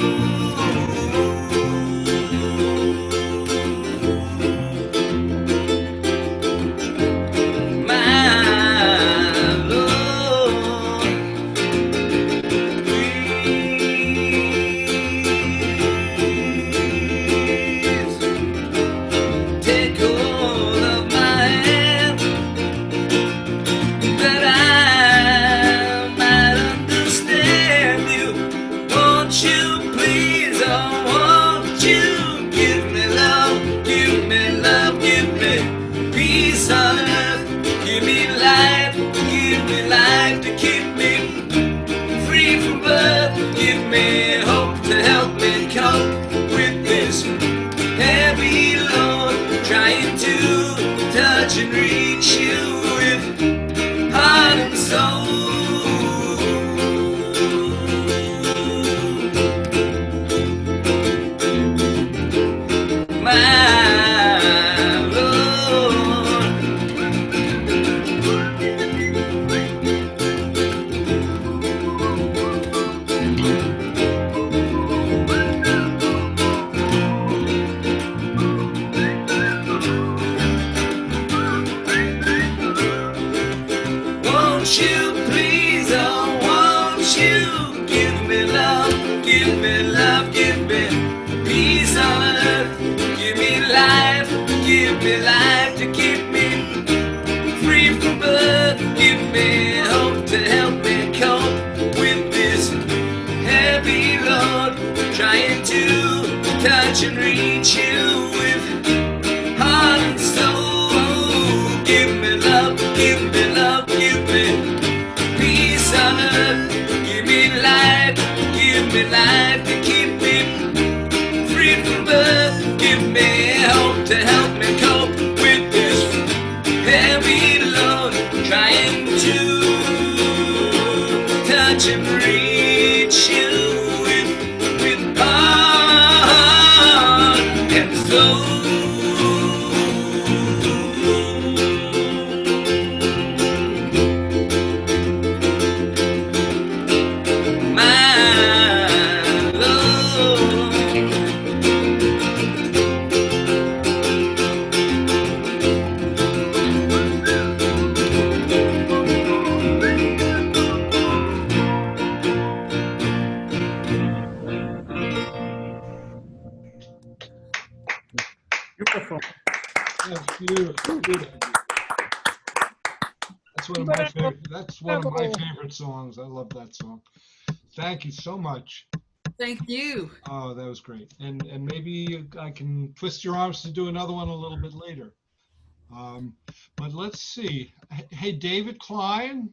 Take hold of my hand, that I might understand you. Won't you please, oh, won't you give me love, give me love, give me peace on earth. Give me life to keep me free from birth. Give me hope to help me cope with this heavy load. Trying to touch and reach you with heart and soul. My Lord. Won't you please, oh, won't you give me love, give me love, give me peace on earth. Give me life to keep me free from birth. Give me hope to help me cope with this heavy load. Trying to touch and reach you with heart and soul. Give me love, give me love, give me peace on earth. Give me life to keep me free from birth. Give me hope to help me cope with this heavy load. Trying to touch and reach you with heart and soul. My Lord. beautiful. That's beautiful, beautiful. That's one of my favorite. That's one of my favorite songs. I love that song. Thank you so much. Thank you. Oh, that was great. And maybe I can twist your arms to do another one a little bit later. But let's see. Hey, David Klein,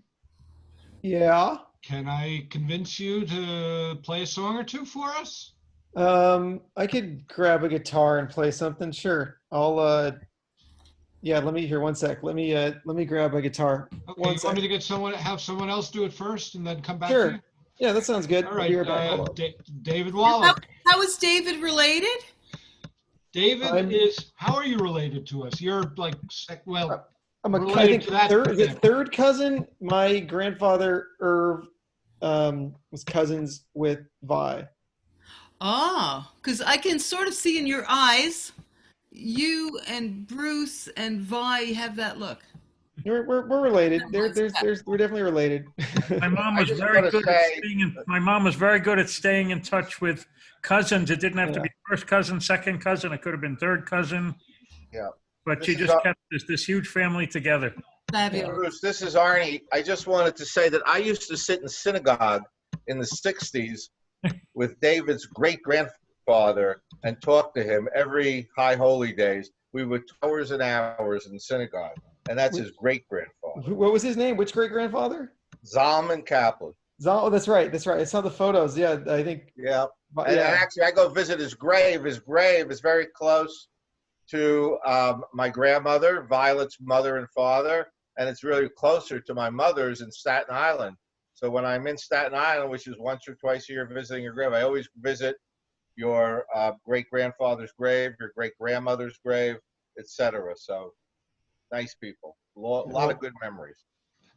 Yeah. can I convince you to play a song or two for us? I could grab a guitar and play something. Sure. Yeah, let me hear 1 sec. Let me grab a guitar. Okay, One you want me sec. to have someone else do it first and then come back to Sure. you? Yeah, that sounds good. All I'll right, be right back. Hold on. David How, Wallach. how is David related? David how are you related to us? You're like, well, I related think to that is it family. third cousin? My grandfather Irv was cousins with Vi. Ah, because I can sort of see in your eyes, you and Bruce and Vi have that look. We're related. We're definitely related. My mom I was just very want to good at say, staying in, my mom was very good at staying in touch with cousins. It didn't have to be first cousin, second cousin. It could have been third cousin. yeah, But this she is just kept this huge family together. Fabulous. Bruce, this is Arnie. I just wanted to say that I used to sit in synagogue in the 60s with David's great-grandfather and talk to him every High Holy Days. We would hours and hours in synagogue, and that's his great-grandfather. What was his name? Which great grandfather? Zalman Kaplan. Oh, that's right. That's right. I saw the photos. Yeah, I think. Yeah. But, And yeah. actually, I go visit his grave. His grave is very close to my grandmother, Violet's mother and father, and it's really closer to my mother's in Staten Island. So when I'm in Staten Island, which is once or twice a year visiting your grave, I always visit your great-grandfather's grave, your great-grandmother's grave, etc. So nice people. A lot of good memories.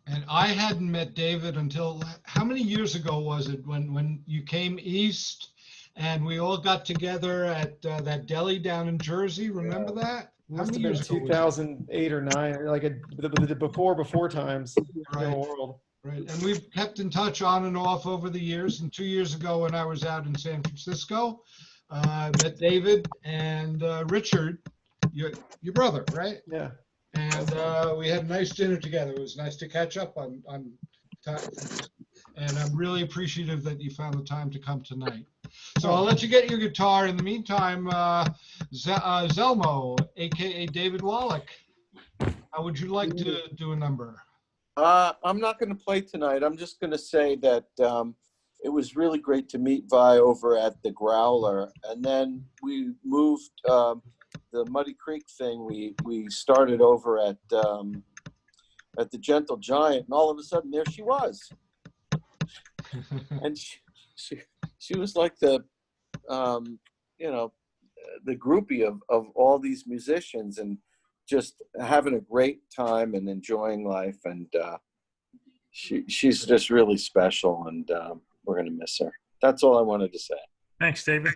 And I hadn't met David until how many years ago was it when you came east and we all got together at that deli down in Jersey? Remember that? How Must many have been years ago was 2008 or 9, or like the before times in the Right. world. Right. And we've kept in touch on and off over the years. And 2 years ago, when I was out in San Francisco, I met David and Richard, your brother, right? Yeah. And we had a nice dinner together. It was nice to catch up on time. And I'm really appreciative that you found the time to come tonight. So I'll let you get your guitar. In the meantime, Zelmo, aka David Wallach, how would you like to do a number? I'm not going to play tonight. I'm just going to say that it was really great to meet Vi over at the Growler, and then we moved the Muddy Creek thing. We started over at the Gentle Giant, and all of a sudden there she was, and she was like the the groupie of all these musicians, and just having a great time and enjoying life, and she's just really special, and we're gonna miss her. That's all I wanted to say. Thanks, David.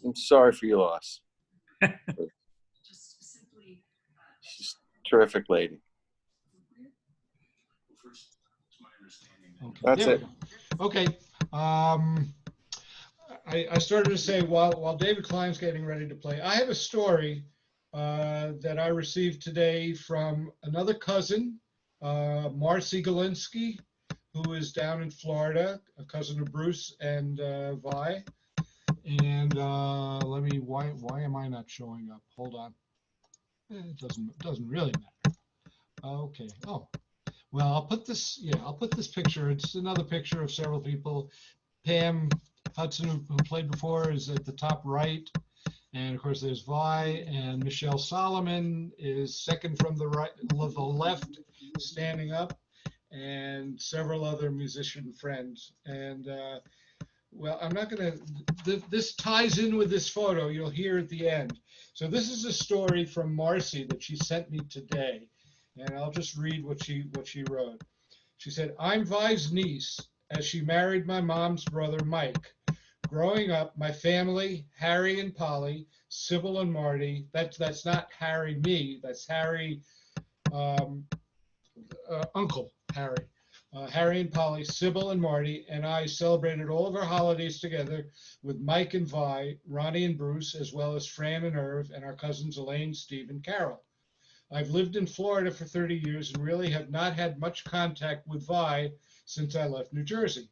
I'm sorry for your loss. She's a terrific lady. Okay. That's it. Okay. I started to say while David Klein's getting ready to play, I have a story that I received today from another cousin, Marcy Galinsky, who is down in Florida, a cousin of Bruce and Vi. And why am I not showing up? Hold on. It doesn't really matter. Okay. Oh, well, I'll put this picture. It's another picture of several people. Pam Hudson, who played before, is at the top right. And of course, there's Vi, and Michelle Solomon is second from the right, the left, standing up, and several other musician friends. And well, I'm not going to. This ties in with this photo. You'll hear at the end. So this is a story from Marcy that she sent me today, and I'll just read what she wrote. She said, "I'm Vi's niece, as she married my mom's brother Mike. Growing up, my family, Harry and Polly, Sybil and Marty, that's not Harry me, that's Harry, Uncle Harry. Harry and Polly, Sybil and Marty, and I celebrated all of our holidays together with Mike and Vi, Ronnie and Bruce, as well as Fran and Irv, and our cousins Elaine, Steve, and Carol. I've lived in Florida for 30 years and really have not had much contact with Vi since I left New Jersey.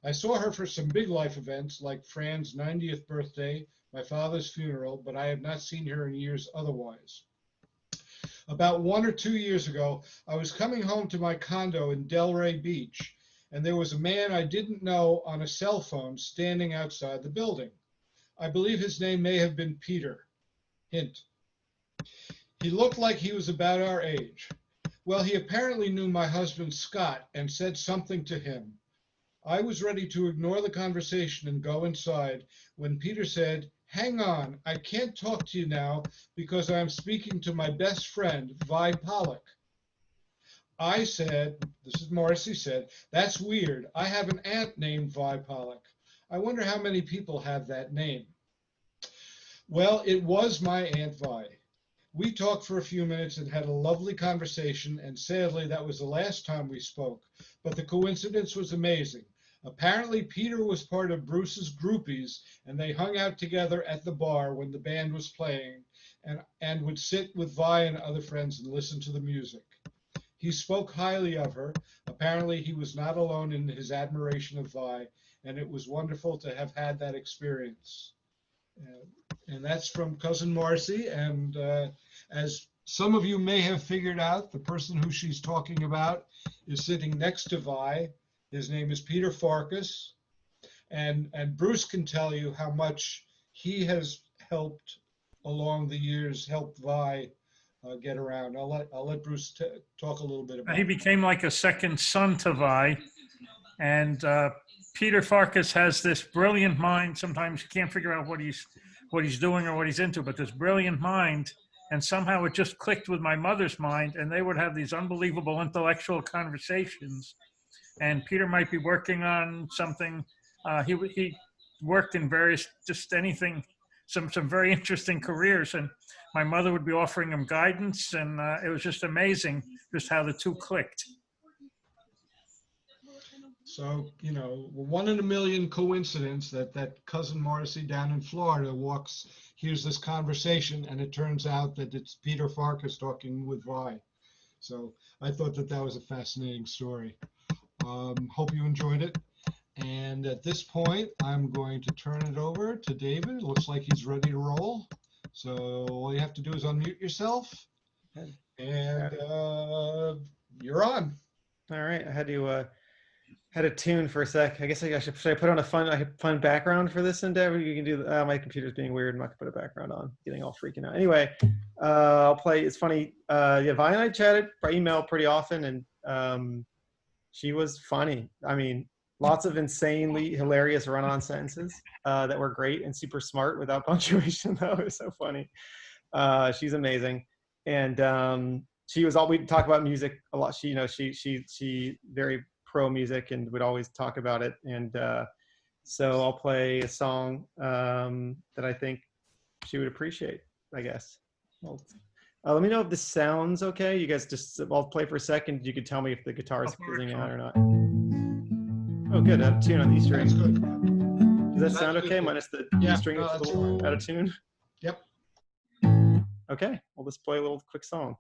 I saw her for some big life events like Fran's 90th birthday, my father's funeral, but I have not seen her in years otherwise. About 1 or 2 years ago, I was coming home to my condo in Delray Beach, and there was a man I didn't know on a cell phone standing outside the building. I believe his name may have been Peter. Hint. He looked like he was about our age. Well, he apparently knew my husband Scott and said something to him. I was ready to ignore the conversation and go inside when Peter said, "Hang on, I can't talk to you now because I'm speaking to my best friend, Vi Pollack." I said, this is Marcy said, "That's weird. I have an aunt named Vi Pollack. I wonder how many people have that name." Well, it was my Aunt Vi. We talked for a few minutes and had a lovely conversation, and sadly, that was the last time we spoke. But the coincidence was amazing. Apparently, Peter was part of Bruce's groupies, and they hung out together at the bar when the band was playing, and would sit with Vi and other friends and listen to the music. He spoke highly of her. Apparently, he was not alone in his admiration of Vi, and it was wonderful to have had that experience. And that's from Cousin Marcy. And as some of you may have figured out, the person who she's talking about is sitting next to Vi. His name is Peter Farkas. And Bruce can tell you how much he has helped along the years, helped Vi get around. I'll let Bruce talk a little bit about He it. became like a second son to Vi. And Peter Farkas has this brilliant mind. Sometimes you can't figure out what he's doing or what he's into, but this brilliant mind. And somehow it just clicked with my mother's mind, and they would have these unbelievable intellectual conversations. And Peter might be working on something. He worked in various, just anything, some very interesting careers. And my mother would be offering him guidance, and it was just amazing just how the two clicked. So, you know, 1 in a million coincidence that Cousin Marcy down in Florida hears this conversation, and it turns out that it's Peter Farkas talking with Vi. So I thought that was a fascinating story. Hope you enjoyed it. And at this point, I'm going to turn it over to David. It looks like he's ready to roll. So all you have to do is unmute yourself, and you're on. All right, I had to tune for a sec. I guess should I put on a fun background for this endeavor? You can do. My computer's being weird. I'm not gonna put a background on. Getting all freaking out. Anyway, I'll play. It's funny. Yeah, Vi and I chatted by email pretty often, and she was funny. I mean, lots of insanely hilarious run-on sentences that were great and super smart without punctuation. Though it was so funny. She's amazing, and she was all. We'd talk about music a lot. She very pro music and would always talk about it. And so I'll play a song that I think she would appreciate, I guess. Well, let me know if this sounds okay. You guys I'll play for a second. You could tell me if the guitar is fizzing out or not. Oh, good. Out of tune on the E string. That's good. Does that sound okay? Minus the E string that's a little out of tune? Yep. Okay. We'll just play a little quick song.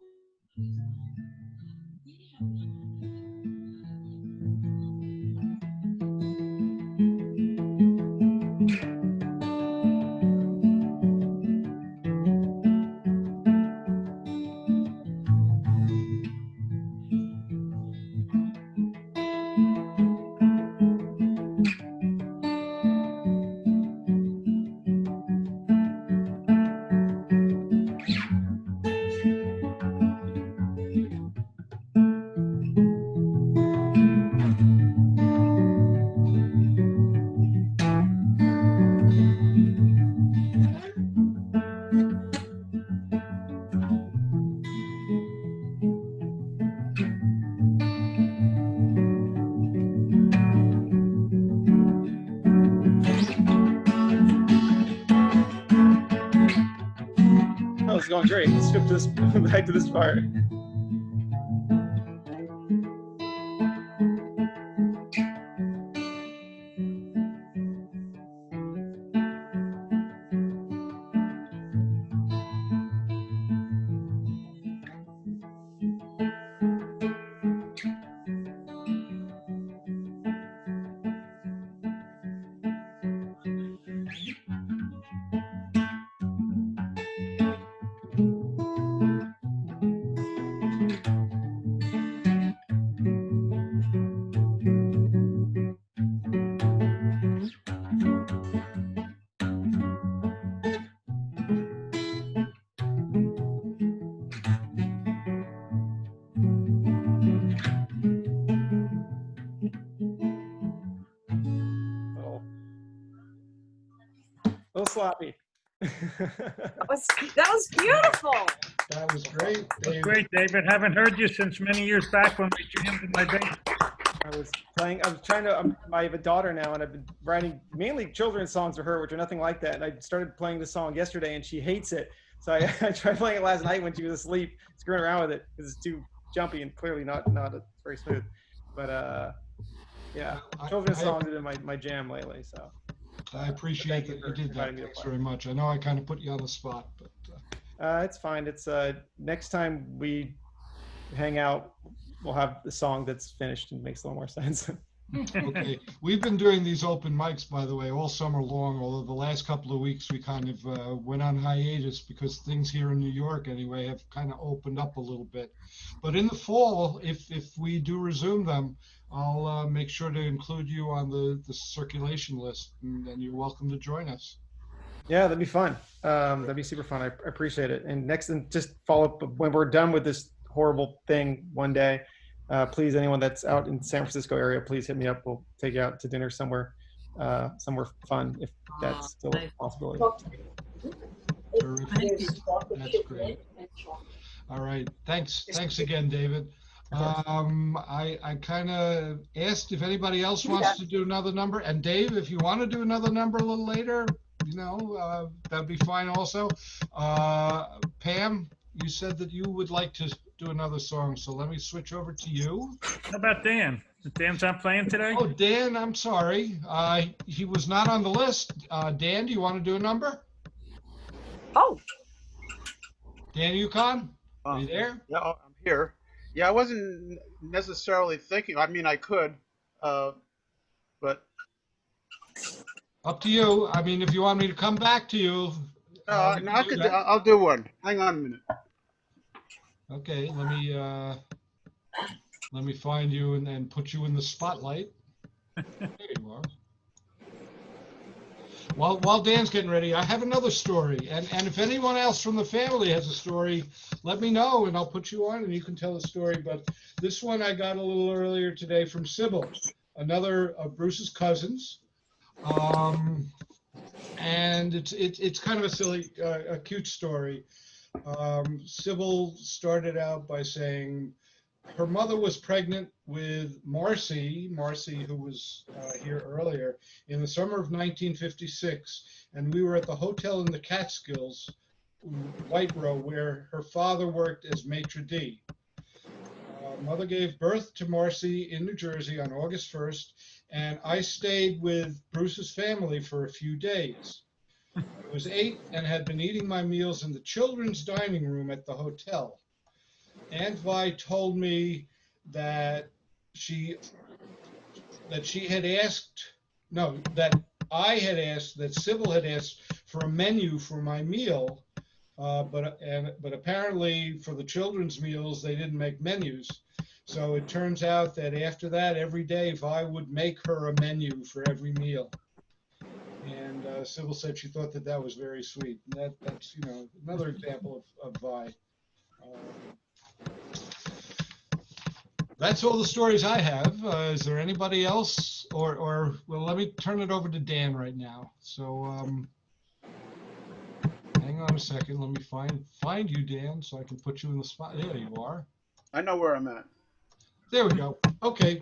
Oh, it's going great. Let's skip this back to this part. sloppy. That was beautiful. That was great, David. Great, David. Haven't heard you since many years back when we jammed in my basement. I was trying to, I have a daughter now, and I've been writing mainly children's songs for her, which are nothing like that. And I started playing the song yesterday, and she hates it. So I tried playing it last night when she was asleep, screwing around with it because it's too jumpy and clearly not very smooth. But yeah, children's songs have been my jam lately. So I appreciate that you did that. Thanks very much. I know I kind of put you on the spot, but it's fine. It's next time we hang out, we'll have the song that's finished and makes a little more sense. okay. We've been doing these open mics, by the way, all summer long, although the last couple of weeks we kind of went on hiatus because things here in New York anyway have kind of opened up a little bit. But in the fall, if we do resume them, I'll make sure to include you on the circulation list, and you're welcome to join us. Yeah, that'd be fun. That'd be super fun. I appreciate it. And just follow up when we're done with this horrible thing one day. Please, anyone that's out in San Francisco area, please hit me up. We'll take you out to dinner somewhere fun if that's still a possibility. Terrific. That's great. All right. Thanks again, David. I kind of asked if anybody else wants to do another number, and Dave, if you want to do another number a little later, that'd be fine also. Pam, you said that you would like to do another song, so let me switch over to you. How about Dan? Dan's not playing today? Oh, Dan, I'm sorry. He was not on the list. Dan, do you want to do a number? Oh. Dan Yukon, are you there? Yeah, I'm here. Yeah, I wasn't necessarily thinking. I mean, I could, but up to you. I mean, if you want me to come back to you. No, I could. I'll do one. Hang on a minute. Okay, let me find you and put you in the spotlight. There you are. While Dan's getting ready, I have another story, and if anyone else from the family has a story, let me know and I'll put you on and you can tell the story. But this one I got a little earlier today from Sybil, another of Bruce's cousins, and it's kind of a silly, a cute story. Sybil started out by saying her mother was pregnant with Marcy, who was here earlier, in the summer of 1956, and we were at the hotel in the Catskills, White Row, where her father worked as maitre d'. Mother gave birth to Marcy in New Jersey on August 1st, and I stayed with Bruce's family for a few days. I was 8 and had been eating my meals in the children's dining room at the hotel. Aunt Vi told me that I had asked, that Sybil had asked for a menu for my meal, but apparently for the children's meals they didn't make menus. So it turns out that after that, every day Vi would make her a menu for every meal. And Sybil said she thought that was very sweet. And that's another example of Vi. That's all the stories I have. Is there anybody else? Or well, let me turn it over to Dan right now. So hang on a second. Let me find you, Dan, so I can put you in the spot. There you are. I know where I'm at. There we go. Okay.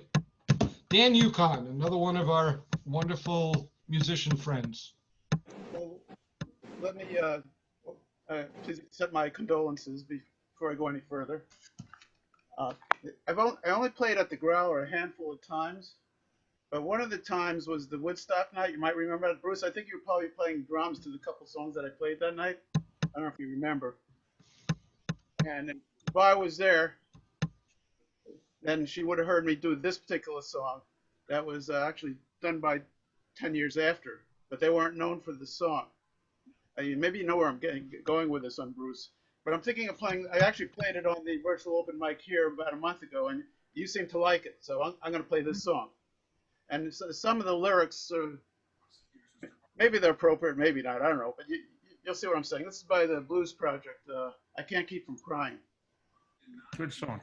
Dan Yukon, another one of our wonderful musician friends. Well, let me please accept my condolences before I go any further. I only played at the Growler a handful of times, but one of the times was the Woodstock night. You might remember that, Bruce. I think you were probably playing drums to the couple songs that I played that night. I don't know if you remember. And if I was there, then she would have heard me do this particular song that was actually done by 10 years after, but they weren't known for the song. I mean, maybe you know where I'm going with this on Bruce. But I'm thinking of playing. I actually played it on the virtual open mic here about a month ago, and you seem to like it. So I'm going to play this song. And some of the lyrics, maybe they're appropriate, maybe not. I don't know. But you'll see what I'm saying. This is by the Blues Project. I Can't Keep From Crying. Good song.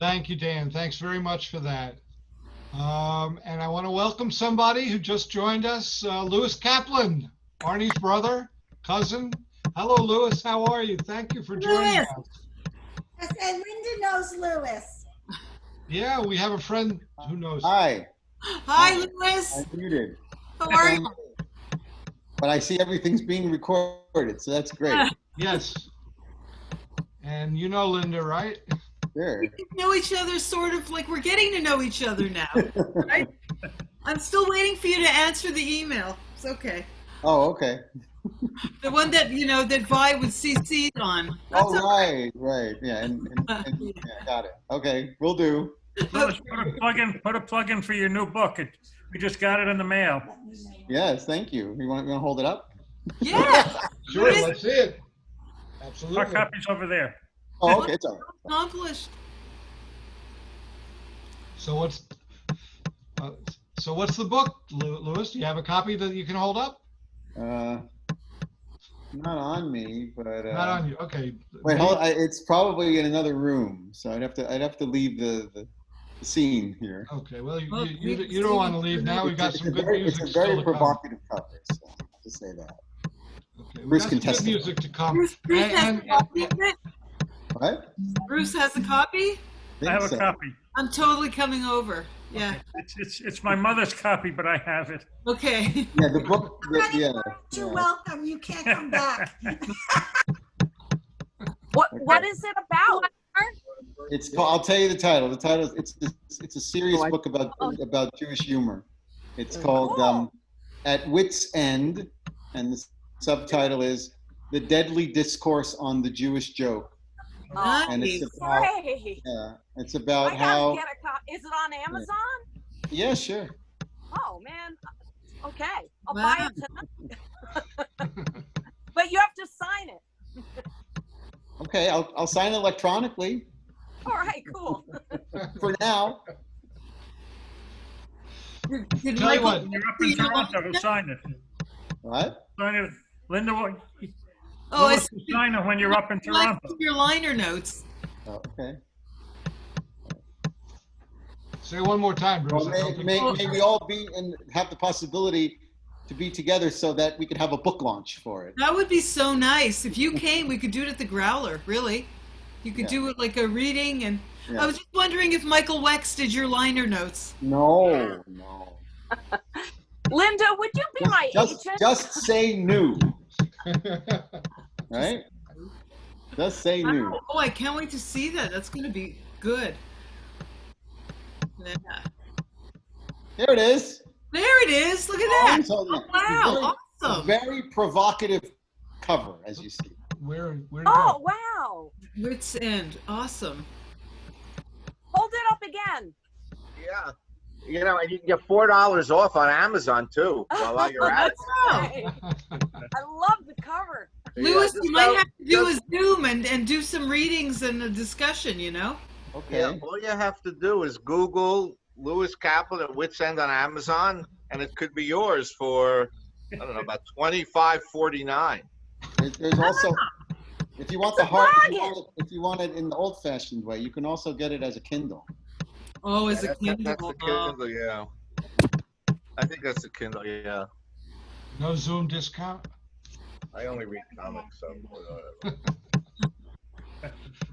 Thank you, Dan. Thanks very much for that. And I want to welcome somebody who just joined us, Lewis Kaplan, Arnie's brother, cousin. Hello, Lewis. How are you? Thank you for joining Lewis. us. Yes, and Linda knows Lewis. Yeah, we have a friend who knows. Hi. Hi, Lewis. I'm muted. How are you? But I see everything's being recorded, so that's great. Yes. And you know Linda, right? Sure. We know each other sort of like we're getting to know each other now, right? I'm still waiting for you to answer the email. It's okay. Oh, okay. The one that, that Vi would CC on. That's Oh, right. Yeah, and yeah, got it. Okay, will do. Louis, put a plug in for your new book. We just got it in the mail. Yes, thank you. You want to hold it up? Yeah. Sure, let's see it. Absolutely. Our copy's over there. Oh, okay, it's all right. Accomplished. So what's the book, Lewis? Do you have a copy that you can hold up? Not on me, but Not on you. Okay. Wait, hold. It's probably in another room, so I'd have to leave the scene here. Okay. Well, you don't want to leave now. We've got some good music. It's a very still to come. provocative cover, so I'll just say that. Okay. Bruce We've can got some test good it. music to come. Bruce has a copy of it? What? Bruce has a copy? I have a copy. I'm totally coming over. Yeah. It's my mother's copy, but I have it. Okay. Yeah, the book. You're welcome. You can't come back. What is it about? It's called. I'll tell you the title. The title. It's a serious book about Jewish humor. It's called At Wit's End, and the subtitle is The Deadly Discourse on the Jewish Joke. Nice. And it's about it's about I how. gotta get a copy. Is it on Amazon? Yeah, sure. Oh man. Okay, I'll buy it tonight. But you have to sign it. Okay, I'll sign it electronically All right, cool. for now. Tell you what. When you're up in Toronto, we'll sign it. What? Sign it. Linda, Oh, Louis will sign it when you're up in Toronto. Your liner notes. Oh, okay. Say one more time, Bruce. Well, may we all be and have the possibility to be together so that we could have a book launch for it. That would be so nice. If you came, we could do it at the Growler, really. You could do it like a reading. And Yeah. I was just wondering if Michael Wex did your liner notes. No. Linda, would you be my agent? Just say new. Right? Just say new. Oh, I can't wait to see that. That's going to be good. Yeah. There it is. There it is. Look at that. Oh, wow. Awesome. Very provocative cover, as you see. Where Oh, wow. Wits End. Awesome. Hold it up again. Yeah. You know, and you can get $4 off on Amazon too while you're at it. Right. I love the cover. Lewis, Yeah, you might have to do a Zoom and do some readings and a discussion, Okay. Yeah, all you have to do is Google Lewis Kaplan at Wits End on Amazon, and it could be yours for, I don't know, about $25.49. There's also, if you want if you want it in the old-fashioned way, you can also get it as a Kindle. Oh, as a Kindle. That's the Kindle, yeah. I think that's the Kindle, yeah. No Zoom discount? I only read comics, so whatever.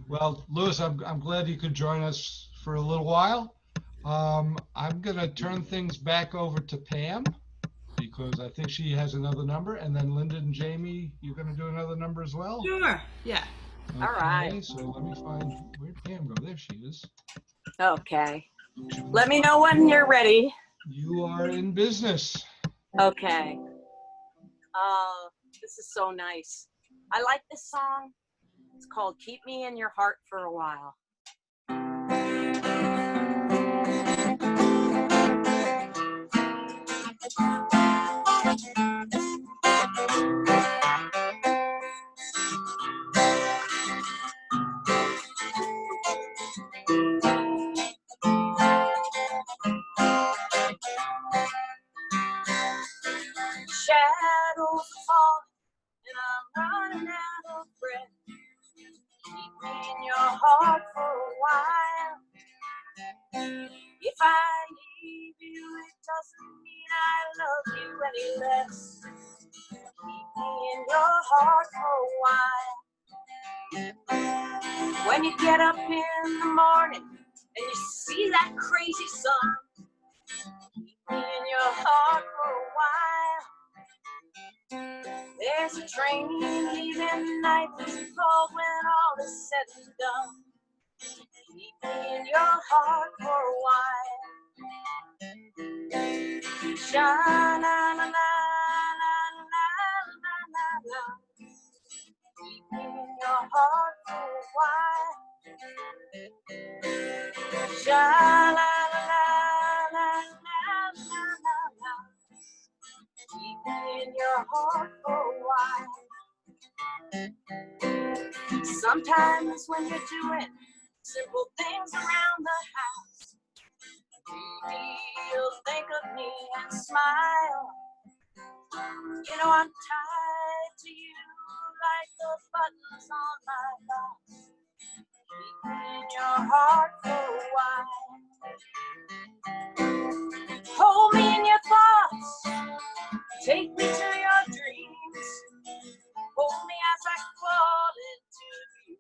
Well, Lewis, I'm glad you could join us for a little while. I'm going to turn things back over to Pam because I think she has another number. And then Linda and Jamie, you're going to do another number as well? Sure. Yeah. Okay, All right. So let me find, where'd Pam go? There she is. Okay. Let me know when you're ready. You are in business. Okay. This is so nice. I like this song. It's called Keep Me in Your Heart for a While. Shadows fall and I'm running out of breath. Keep me in your heart for nobody less. Keep me in your heart for a while. When you get up in the morning and you see that crazy sun, keep me in your heart for a while. There's a train leaving tonight that's cold when all is said and done. Keep me in your heart for a while. Sha-na-na-na-na-na-na-na-na. Keep me in your heart for a while. Sha-la-la-la-la-la-la-la. Keep me in your heart for a while. Sometimes when you're doing simple things around the house, maybe you'll think of me and smile. You know I'm tied to you like the buttons on my blouse. Keep me in your heart for a while. Hold me in your thoughts. Take me to your dreams. Hold me as I fall into you.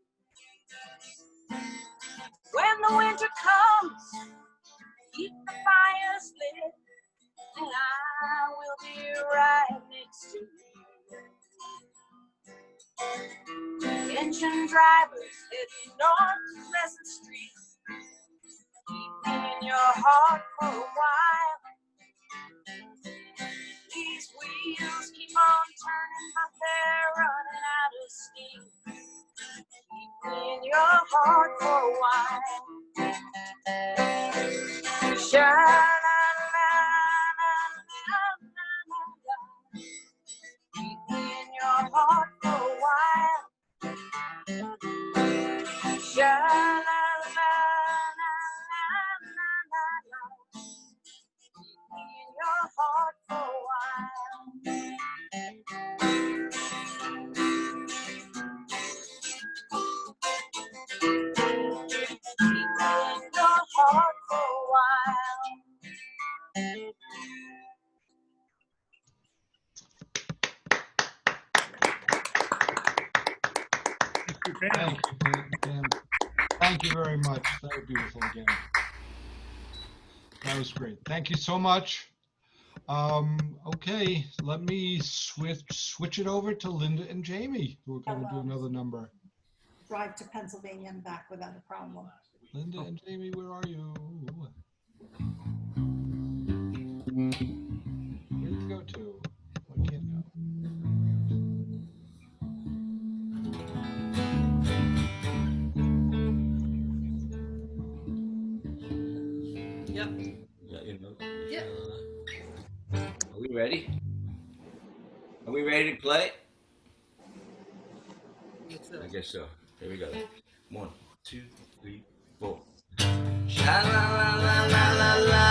When the winter comes, keep the fires lit, and I will be right next to you. Engine drivers heading north to Pleasant Street. Keep me in your heart for a while. These wheels keep on turning, but they're running out of steam. Keep me in your heart for a while. Sha-la-la-la-la-la-la. Keep me in your heart for a while. Sha-la-la-la-la-la-la. Keep me in your heart for a while. Keep me in your heart for a while. Thank you, Dan. Thank you very much. Very beautiful again. That was great. Thank you so much. Okay, let me switch it over to Linda and Jamie, who are going to do another number. Drive to Pennsylvania and back without a problem. Linda and Jamie, where are you? Where did you go to? I can't go. Yep. Yep. Are we ready? Are we ready to play? I guess so. Here we go. 1, 2, 3, 4. Sha la la la la la la.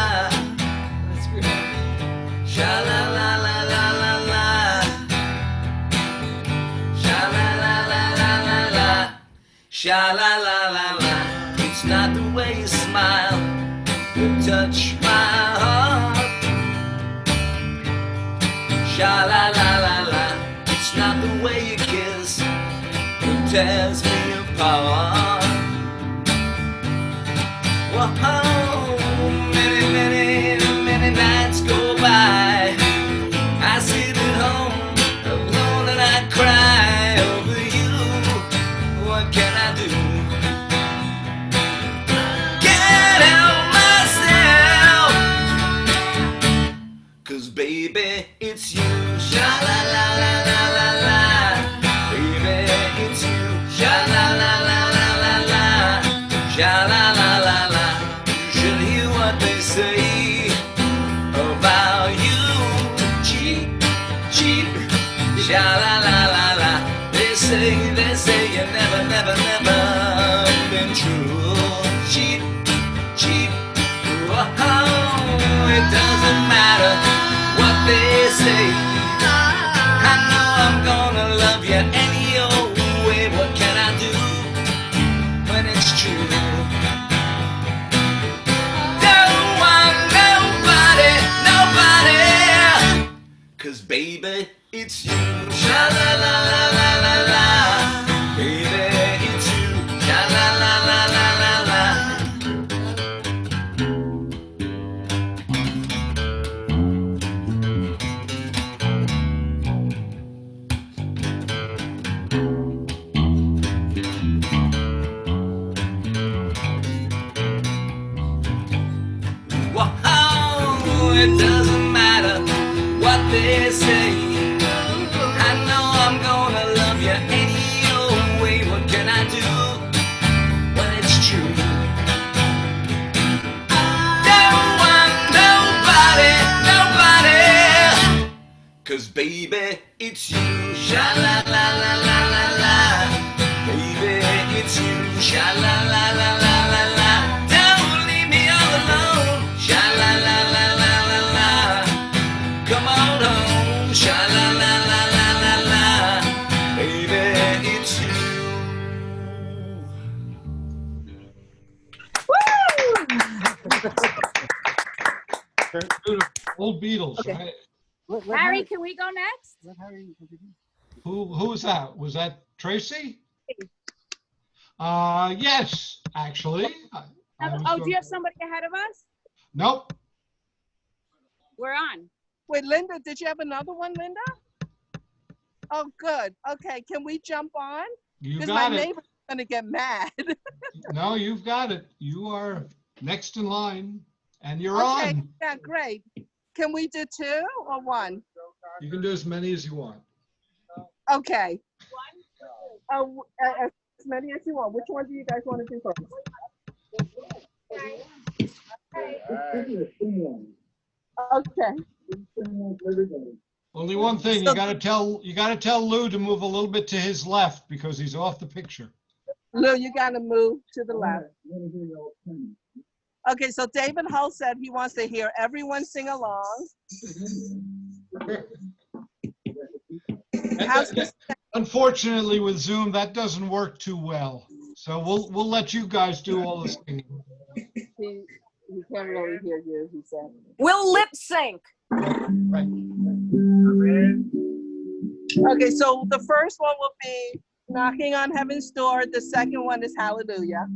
Let's go. Sha la la la la la la. Sha la la la la la la. Sha la la la la. It's not the way you smile that touch my heart. Sha la la la la. It's not the way you kiss that tears me apart. Whoa, many, many, many nights go by. I sit at home alone and I cry over you. What can I do? Can't help myself. 'Cause baby, it's you. Sha la la la la la la. Baby, it's you. Sha la la la la la la. Sha la la la la. You should hear what they say about you. Cheap, cheap. Sha la la la la. They say you never, never, never been true. Cheap, cheap. Oh, it doesn't matter what they say. I know I'm gonna love you any old way. What can I do when it's true? baby, it's you. Sha la la la la la la. Baby, it's you. Sha la la la la la la. Whoa, it doesn't matter what they say. I know I'm gonna love you any old way. What can I do when it's true? Don't want nobody, nobody. 'Cause baby, it's you. Sha la la la la la la. Baby, it's you. Sha la la la la la la. Don't leave me all alone. Sha la la la la la la. Come on home. Sha la la la la la la. Baby, it's you. Beautiful. Old Beatles, Okay. right? Harry, can we go next? Who was that? Was that Tracy? Yes, actually. I was Oh, do going- you have somebody ahead of us? Nope. We're on. Wait, Linda, did you have another one, Linda? Oh, good. Okay, can we jump on? You Because my got it. neighbor's gonna get mad. No, you've got it. You are next in line, and you're Okay, on. yeah, great. Can we do two or one? You can do as many as you want. Okay. As many as you want. Which one do you guys want to do first? Okay. Only one thing, you gotta tell Lou to move a little bit to his left because he's off the picture. Lou, you gotta move to the left. Okay, so David Hull said he wants to hear everyone sing along. How's this? Unfortunately, with Zoom, that doesn't work too well. So we'll let you guys do all the singing. He can't really hear you, he said. We'll lip sync. Right. Okay, so the first one will be Knocking on Heaven's Door. The second one is Hallelujah.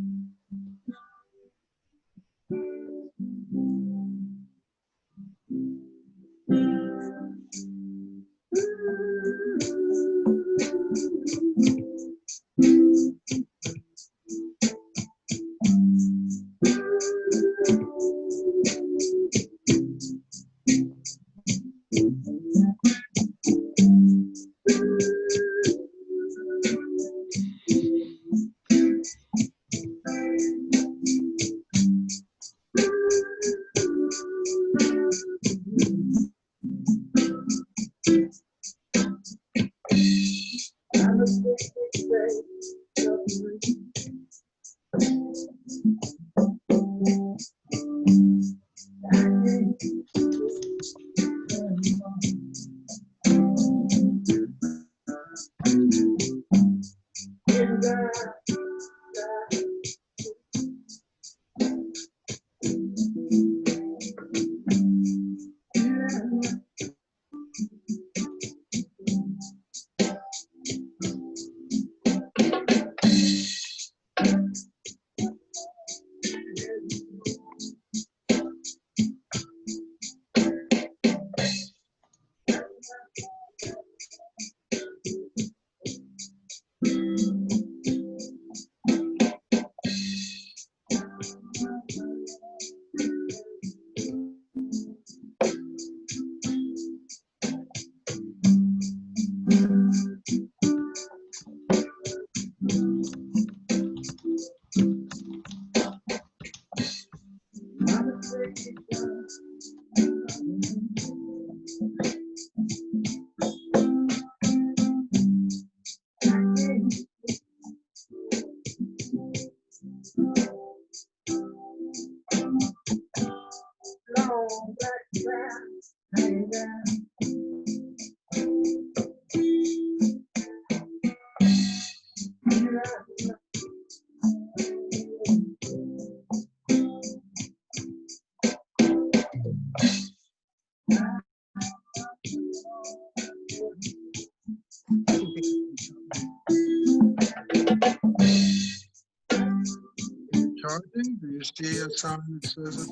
see a sign that says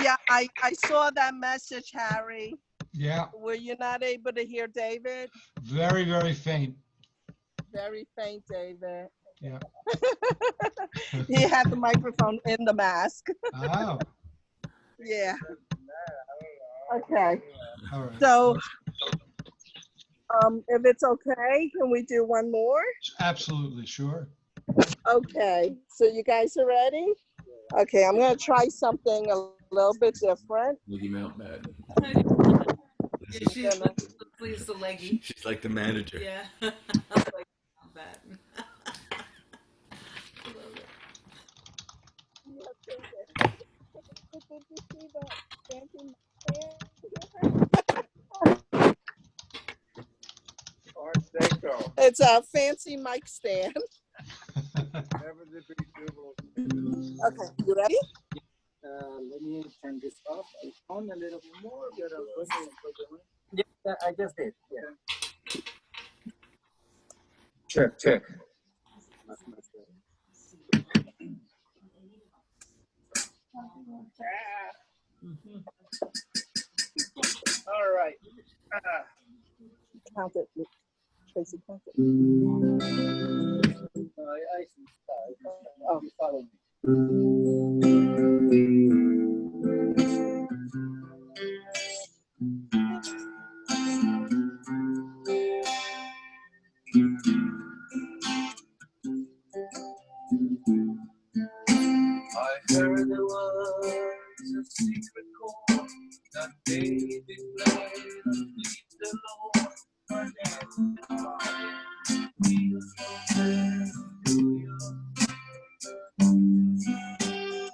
Yeah, I saw that message, Harry. Yeah, Were you not able to hear David? very, very faint. Very faint, David. Yeah. He had the microphone in the mask. Oh, Yeah. Okay. all right. So, if it's okay, can we do one more? Absolutely, sure. Okay. So you guys are ready? Okay, I'm gonna try something a little bit different. Mickey Mouse Madden. Yeah, she's the leggy. She's like the manager. Yeah. I like that. Love it. Did you see the fancy Art Deco. It's a fancy mic stand. Never to be double. Okay, you ready? Let me turn this off. On a little bit more. Yeah, I just did. Yeah. Check, check. All right. Count it. Tracy, count it. I see. Oh, Follow me. I heard there was a secret chord that David played underneath the Lord. My name is Bob. Feels so familiar.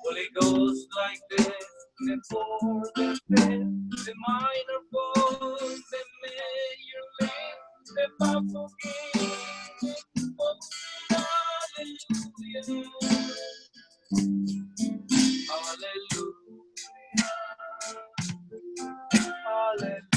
Well, it goes like this: the four, the fifth, the minor fall, the major lift, the baffled king. Oh, hallelujah. Hallelujah. Hallelujah.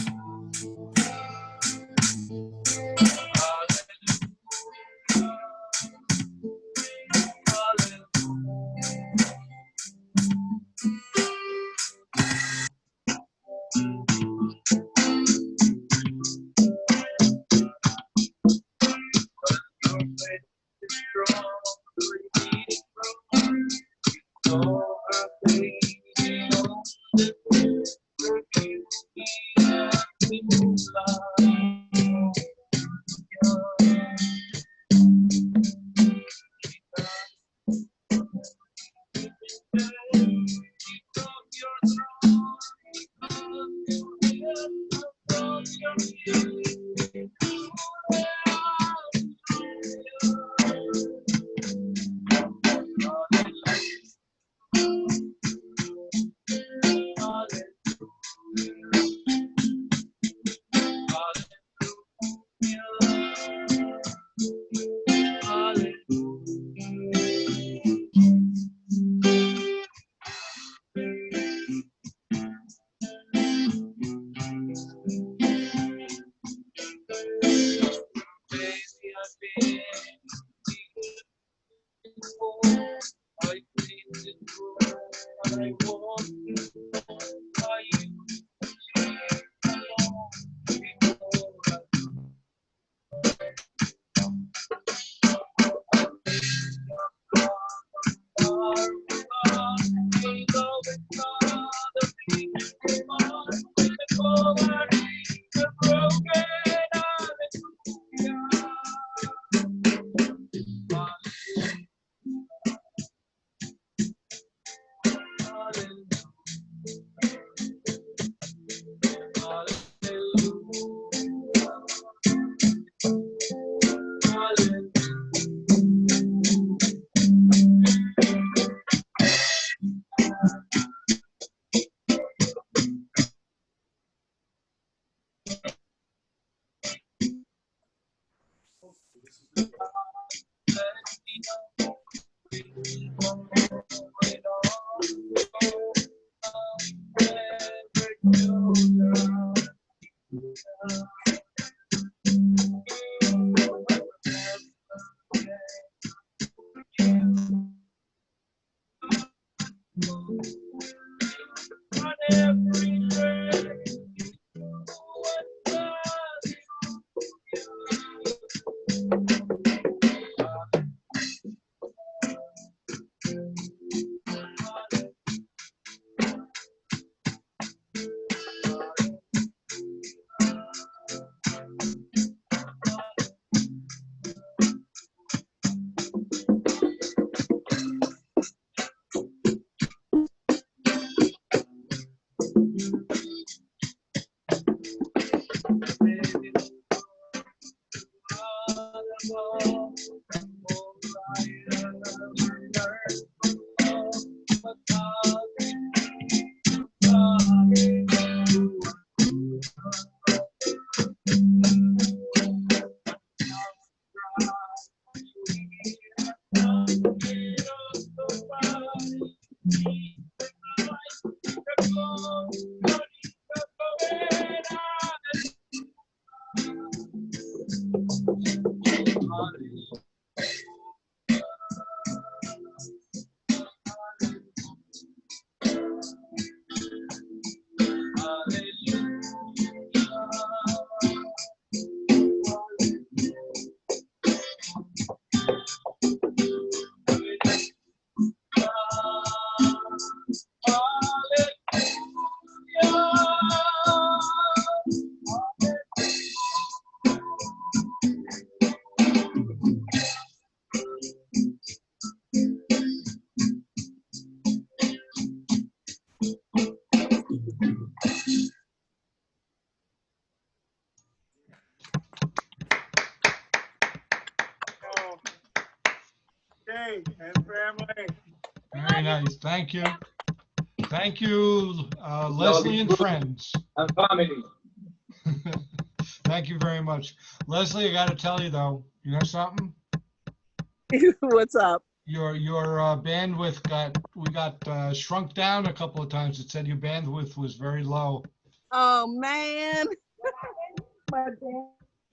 Hey, and family. Very nice. Thank you. Thank you, Leslie and friends. Family. Thank you very much. Leslie, I got to tell you though, you know something? What's up? Your bandwidth got shrunk down a couple of times. It said your bandwidth was very low. Oh man.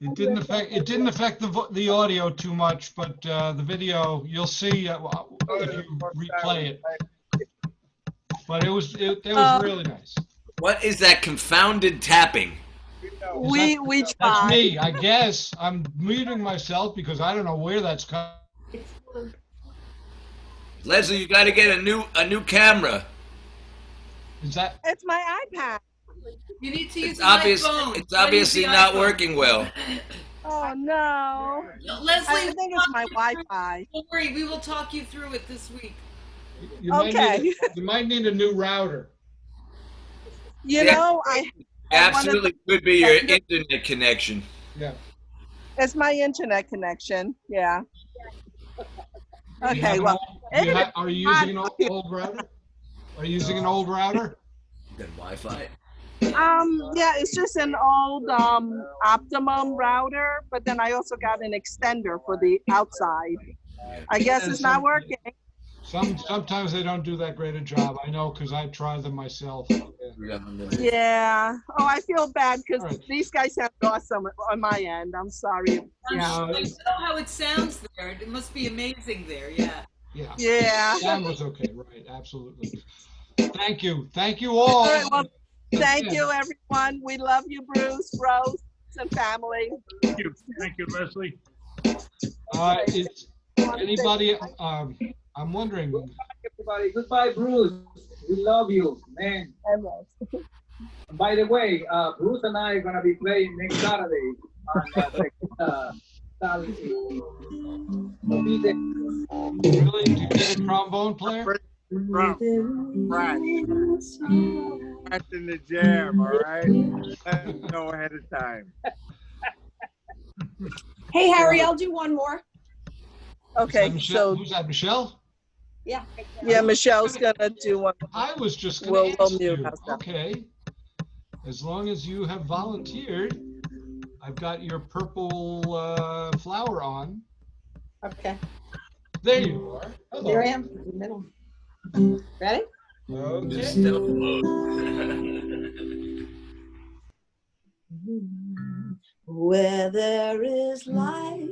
It didn't affect the audio too much, but the video you'll see if you replay it. But it was really nice. What is that confounded tapping? We That's tried. me, I guess. I'm muting myself because I don't know where that's coming. Leslie, you got to get a new camera. Is that? It's my iPad. You need to use It's an obvious. iPhone. It's Try to use obviously the not iPhone. working well. Oh no. Leslie, I think it's my Wi-Fi. Don't worry, we will talk you through it this week. You might Okay. you might need a new router. You Yeah. know, Absolutely could be your internet connection. Yeah. it's my internet connection. Yeah. Do you have Okay. an Well, old, are you using an old router? Are you using an old router? Good Wi-Fi. yeah, it's just an old Optimum router, but then I also got an extender for the outside. I guess And it's not working. Sometimes they don't do that great a job. I know because I tried them myself. Yeah. Oh, I feel bad because these guys sound awesome on my end. I'm sorry. Yeah. I know how it sounds there. It must be amazing there. Yeah. Yeah. Yeah. Sound was okay. Right. Absolutely. Thank you. Thank you all. All right. Well, thank you, everyone. We love you, Bruce, Rose, and family. Thank you. Thank you, Leslie. Is anybody? I'm wondering. Everybody, goodbye, Bruce. We love you, man. And by the way, Bruce and I are gonna be playing next Saturday on Saturday. Really? Do you get a trombone player? Right. That's in the jam, all right? Let us know ahead of time. Hey, Harry, I'll do one more. Okay, so who's that, Michelle? Yeah. Yeah, Michelle's gonna do one. I was just gonna We'll ask mute you. us now. Okay. As long as you have volunteered, I've got your purple flower on. Okay. There you are. Hello. There I am in the middle. Ready? Where there is life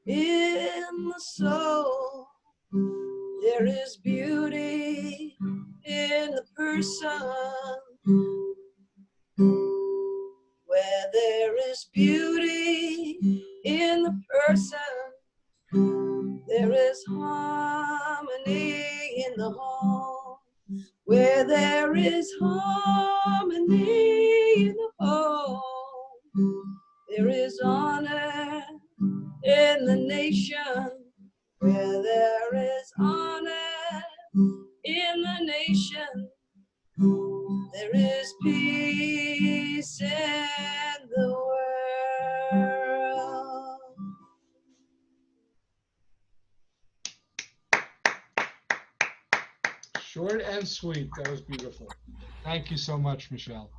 in the soul, there is beauty in the person. Where there is beauty in the person, there is harmony in the home. Where there is harmony in the home, there is honor in the nation. Where there is honor in the nation, there is peace in the world. Short and sweet. That was beautiful. Thank you so much, Michelle.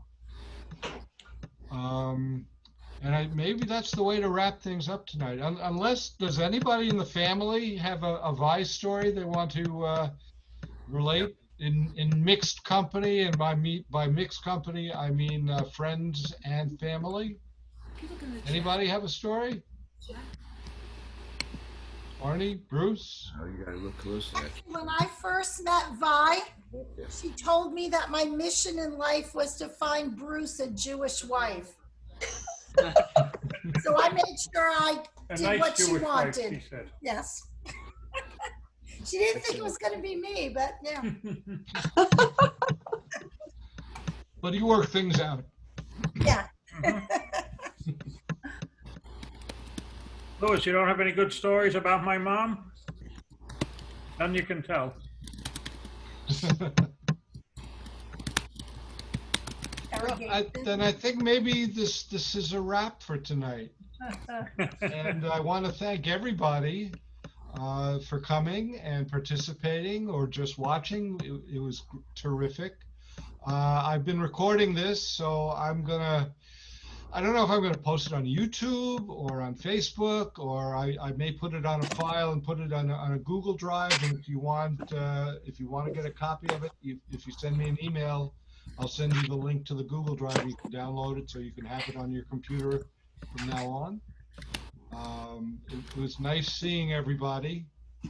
And maybe that's the way to wrap things up tonight. Unless, does anybody in the family have a Vi story they want to relate in mixed company? And by mixed company, I mean friends and family. Anybody have a story? Arnie, Bruce? Oh, you gotta look closer. When I first met Vi, she told me that my mission in life was to find Bruce a Jewish wife. So I made sure I did what she wanted. Yes. She didn't think it was going to be me, but yeah. But you work things out. Yeah. Louis, you don't have any good stories about my mom? None you can tell. Then I think maybe this is a wrap for tonight. And I want to thank everybody for coming and participating or just watching. It was terrific. I've been recording this, so I don't know if I'm gonna post it on YouTube or on Facebook, or I may put it on a file and put it on a Google Drive. And if you want to get a copy of it, if you send me an email, I'll send you the link to the Google Drive. You can download it so you can have it on your computer from now on. It was nice seeing everybody,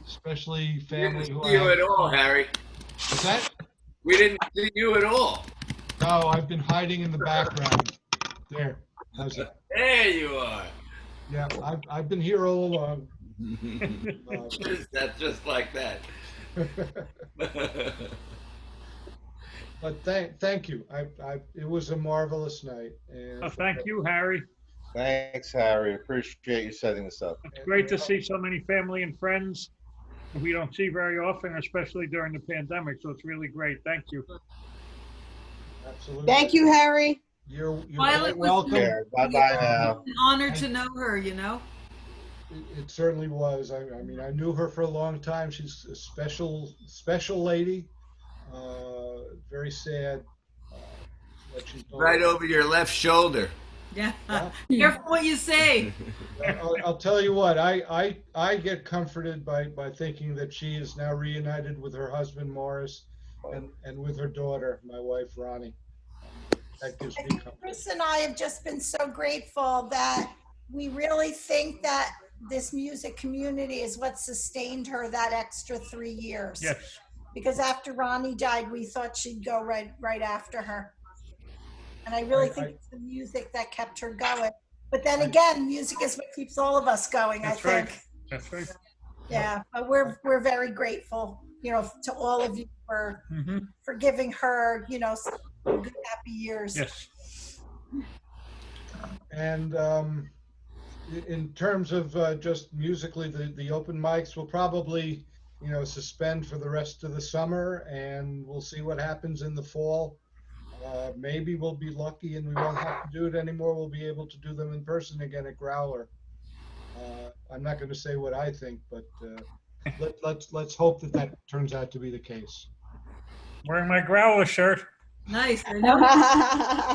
especially family who We didn't see you at all, Harry. What's that? We didn't see you at all. No, I've been hiding in the background. There. How's that? There you are. Yeah, I've been here all along. That's just like that. But thank you. It was a marvelous night. And Thank you, Harry. Thanks, Harry. Appreciate you setting this up. It's great to see so many family and friends. we don't see very often, especially during the pandemic. So it's really great. Thank you. Absolutely. Thank you, Harry. You're Violet quite was welcome. Bye-bye now. an honor to know her, you know? It certainly was. I mean, I knew her for a long time. She's a special lady. Very sad that she's no Right longer. over your left shoulder. Yeah. Yeah. Careful what you say. I'll tell you what, I get comforted by thinking that she is now reunited with her husband Morris and with her daughter, my wife Ronnie. That gives me comfort. Chris and I have just been so grateful that we really think that this music community is what sustained her that extra 3 years. Yes. Because after Ronnie died, we thought she'd go right after her. And I really think it's the music that kept her going. But then again, music is what keeps all of us going, That's I think. right. That's right. Yeah, but we're very grateful, to all of you for giving her, some good, happy years. Yes. And in terms of just musically, the open mics will probably, suspend for the rest of the summer, and we'll see what happens in the fall. Maybe we'll be lucky and we won't have to do it anymore. We'll be able to do them in person again at Growler. I'm not going to say what I think, but let's hope that turns out to be the case. Wearing my Growler shirt. Nice. I know.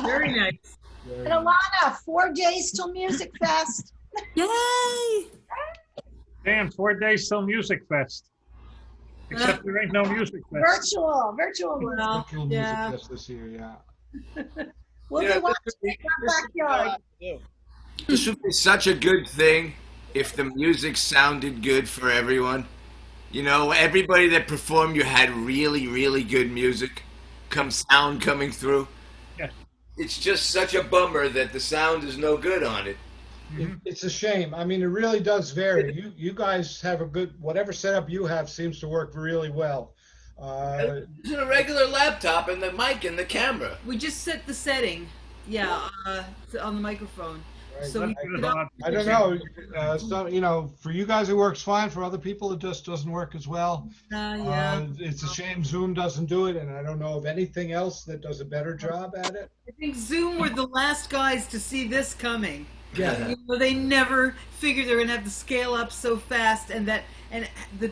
Very nice. And Alana, 4 days till Music Fest. Yay! Dan, 4 days till Music Fest. Except there ain't no Music Fest. Virtual. Well, Virtual yeah. music fest this year, yeah. We'll be watching in our backyard. This would be such a good thing if the music sounded good for everyone. Everybody that performed, you had really, really good music, sound coming through. Yeah. It's just such a bummer that the sound is no good on it. It's a shame. I mean, it really does vary. You guys have whatever setup you have seems to work really well. Using a regular laptop and the mic and the camera. We just set the setting, on the microphone. Right. So I don't know. So for you guys it works fine. For other people, it just doesn't work as well. Yeah. It's a shame Zoom doesn't do it, and I don't know of anything else that does a better job at it. I think Zoom were the last guys to see this coming. Yeah. They never figured they're going to have to scale up so fast, and the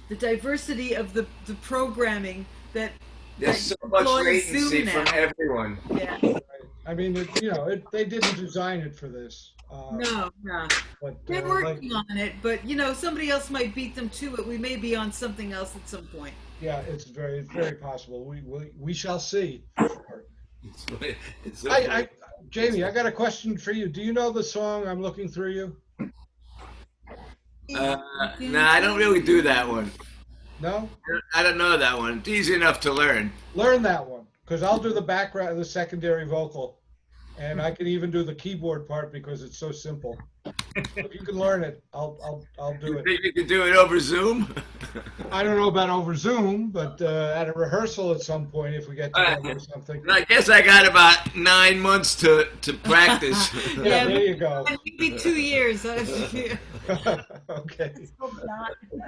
diversity of the programming that. There's so much latency from everyone. Yeah. I mean, they didn't design it for this. No. But, they're working on it, but somebody else might beat them to it. We may be on something else at some point. Yeah, it's very possible. We shall see. Jamie, I got a question for you. Do you know the song "I'm Looking Through You"? No, I don't really do that one. No? I don't know that one. It's easy enough to learn. Learn that one, because I'll do the background, the secondary vocal, and I can even do the keyboard part because it's so simple. If you can learn it, I'll do You it. think you can do it over Zoom? I don't know about over Zoom, but at a rehearsal at some point, if we get together or something. I guess I got about 9 months to practice. Yeah, there you go. Maybe 2 years. Okay. It's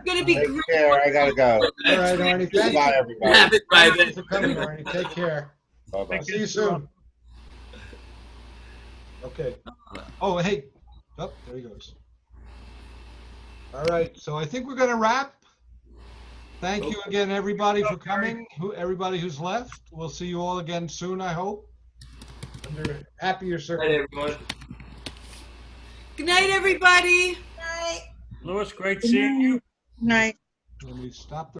gonna be Take great. care. I gotta go. All right, Arnie. Thank Bye, you. everybody. Have it by Thank you then. for coming, Arnie. Take care. Bye-bye. See you soon. Okay. Oh, hey. Oh, there he goes. All right. So I think we're going to wrap. Thank you again, everybody, for coming. Everybody who's left. We'll see you all again soon, I hope. Under happier Good night, circumstances. everyone. Good night, everybody. Night. Louis, great seeing you. Night. When we stop the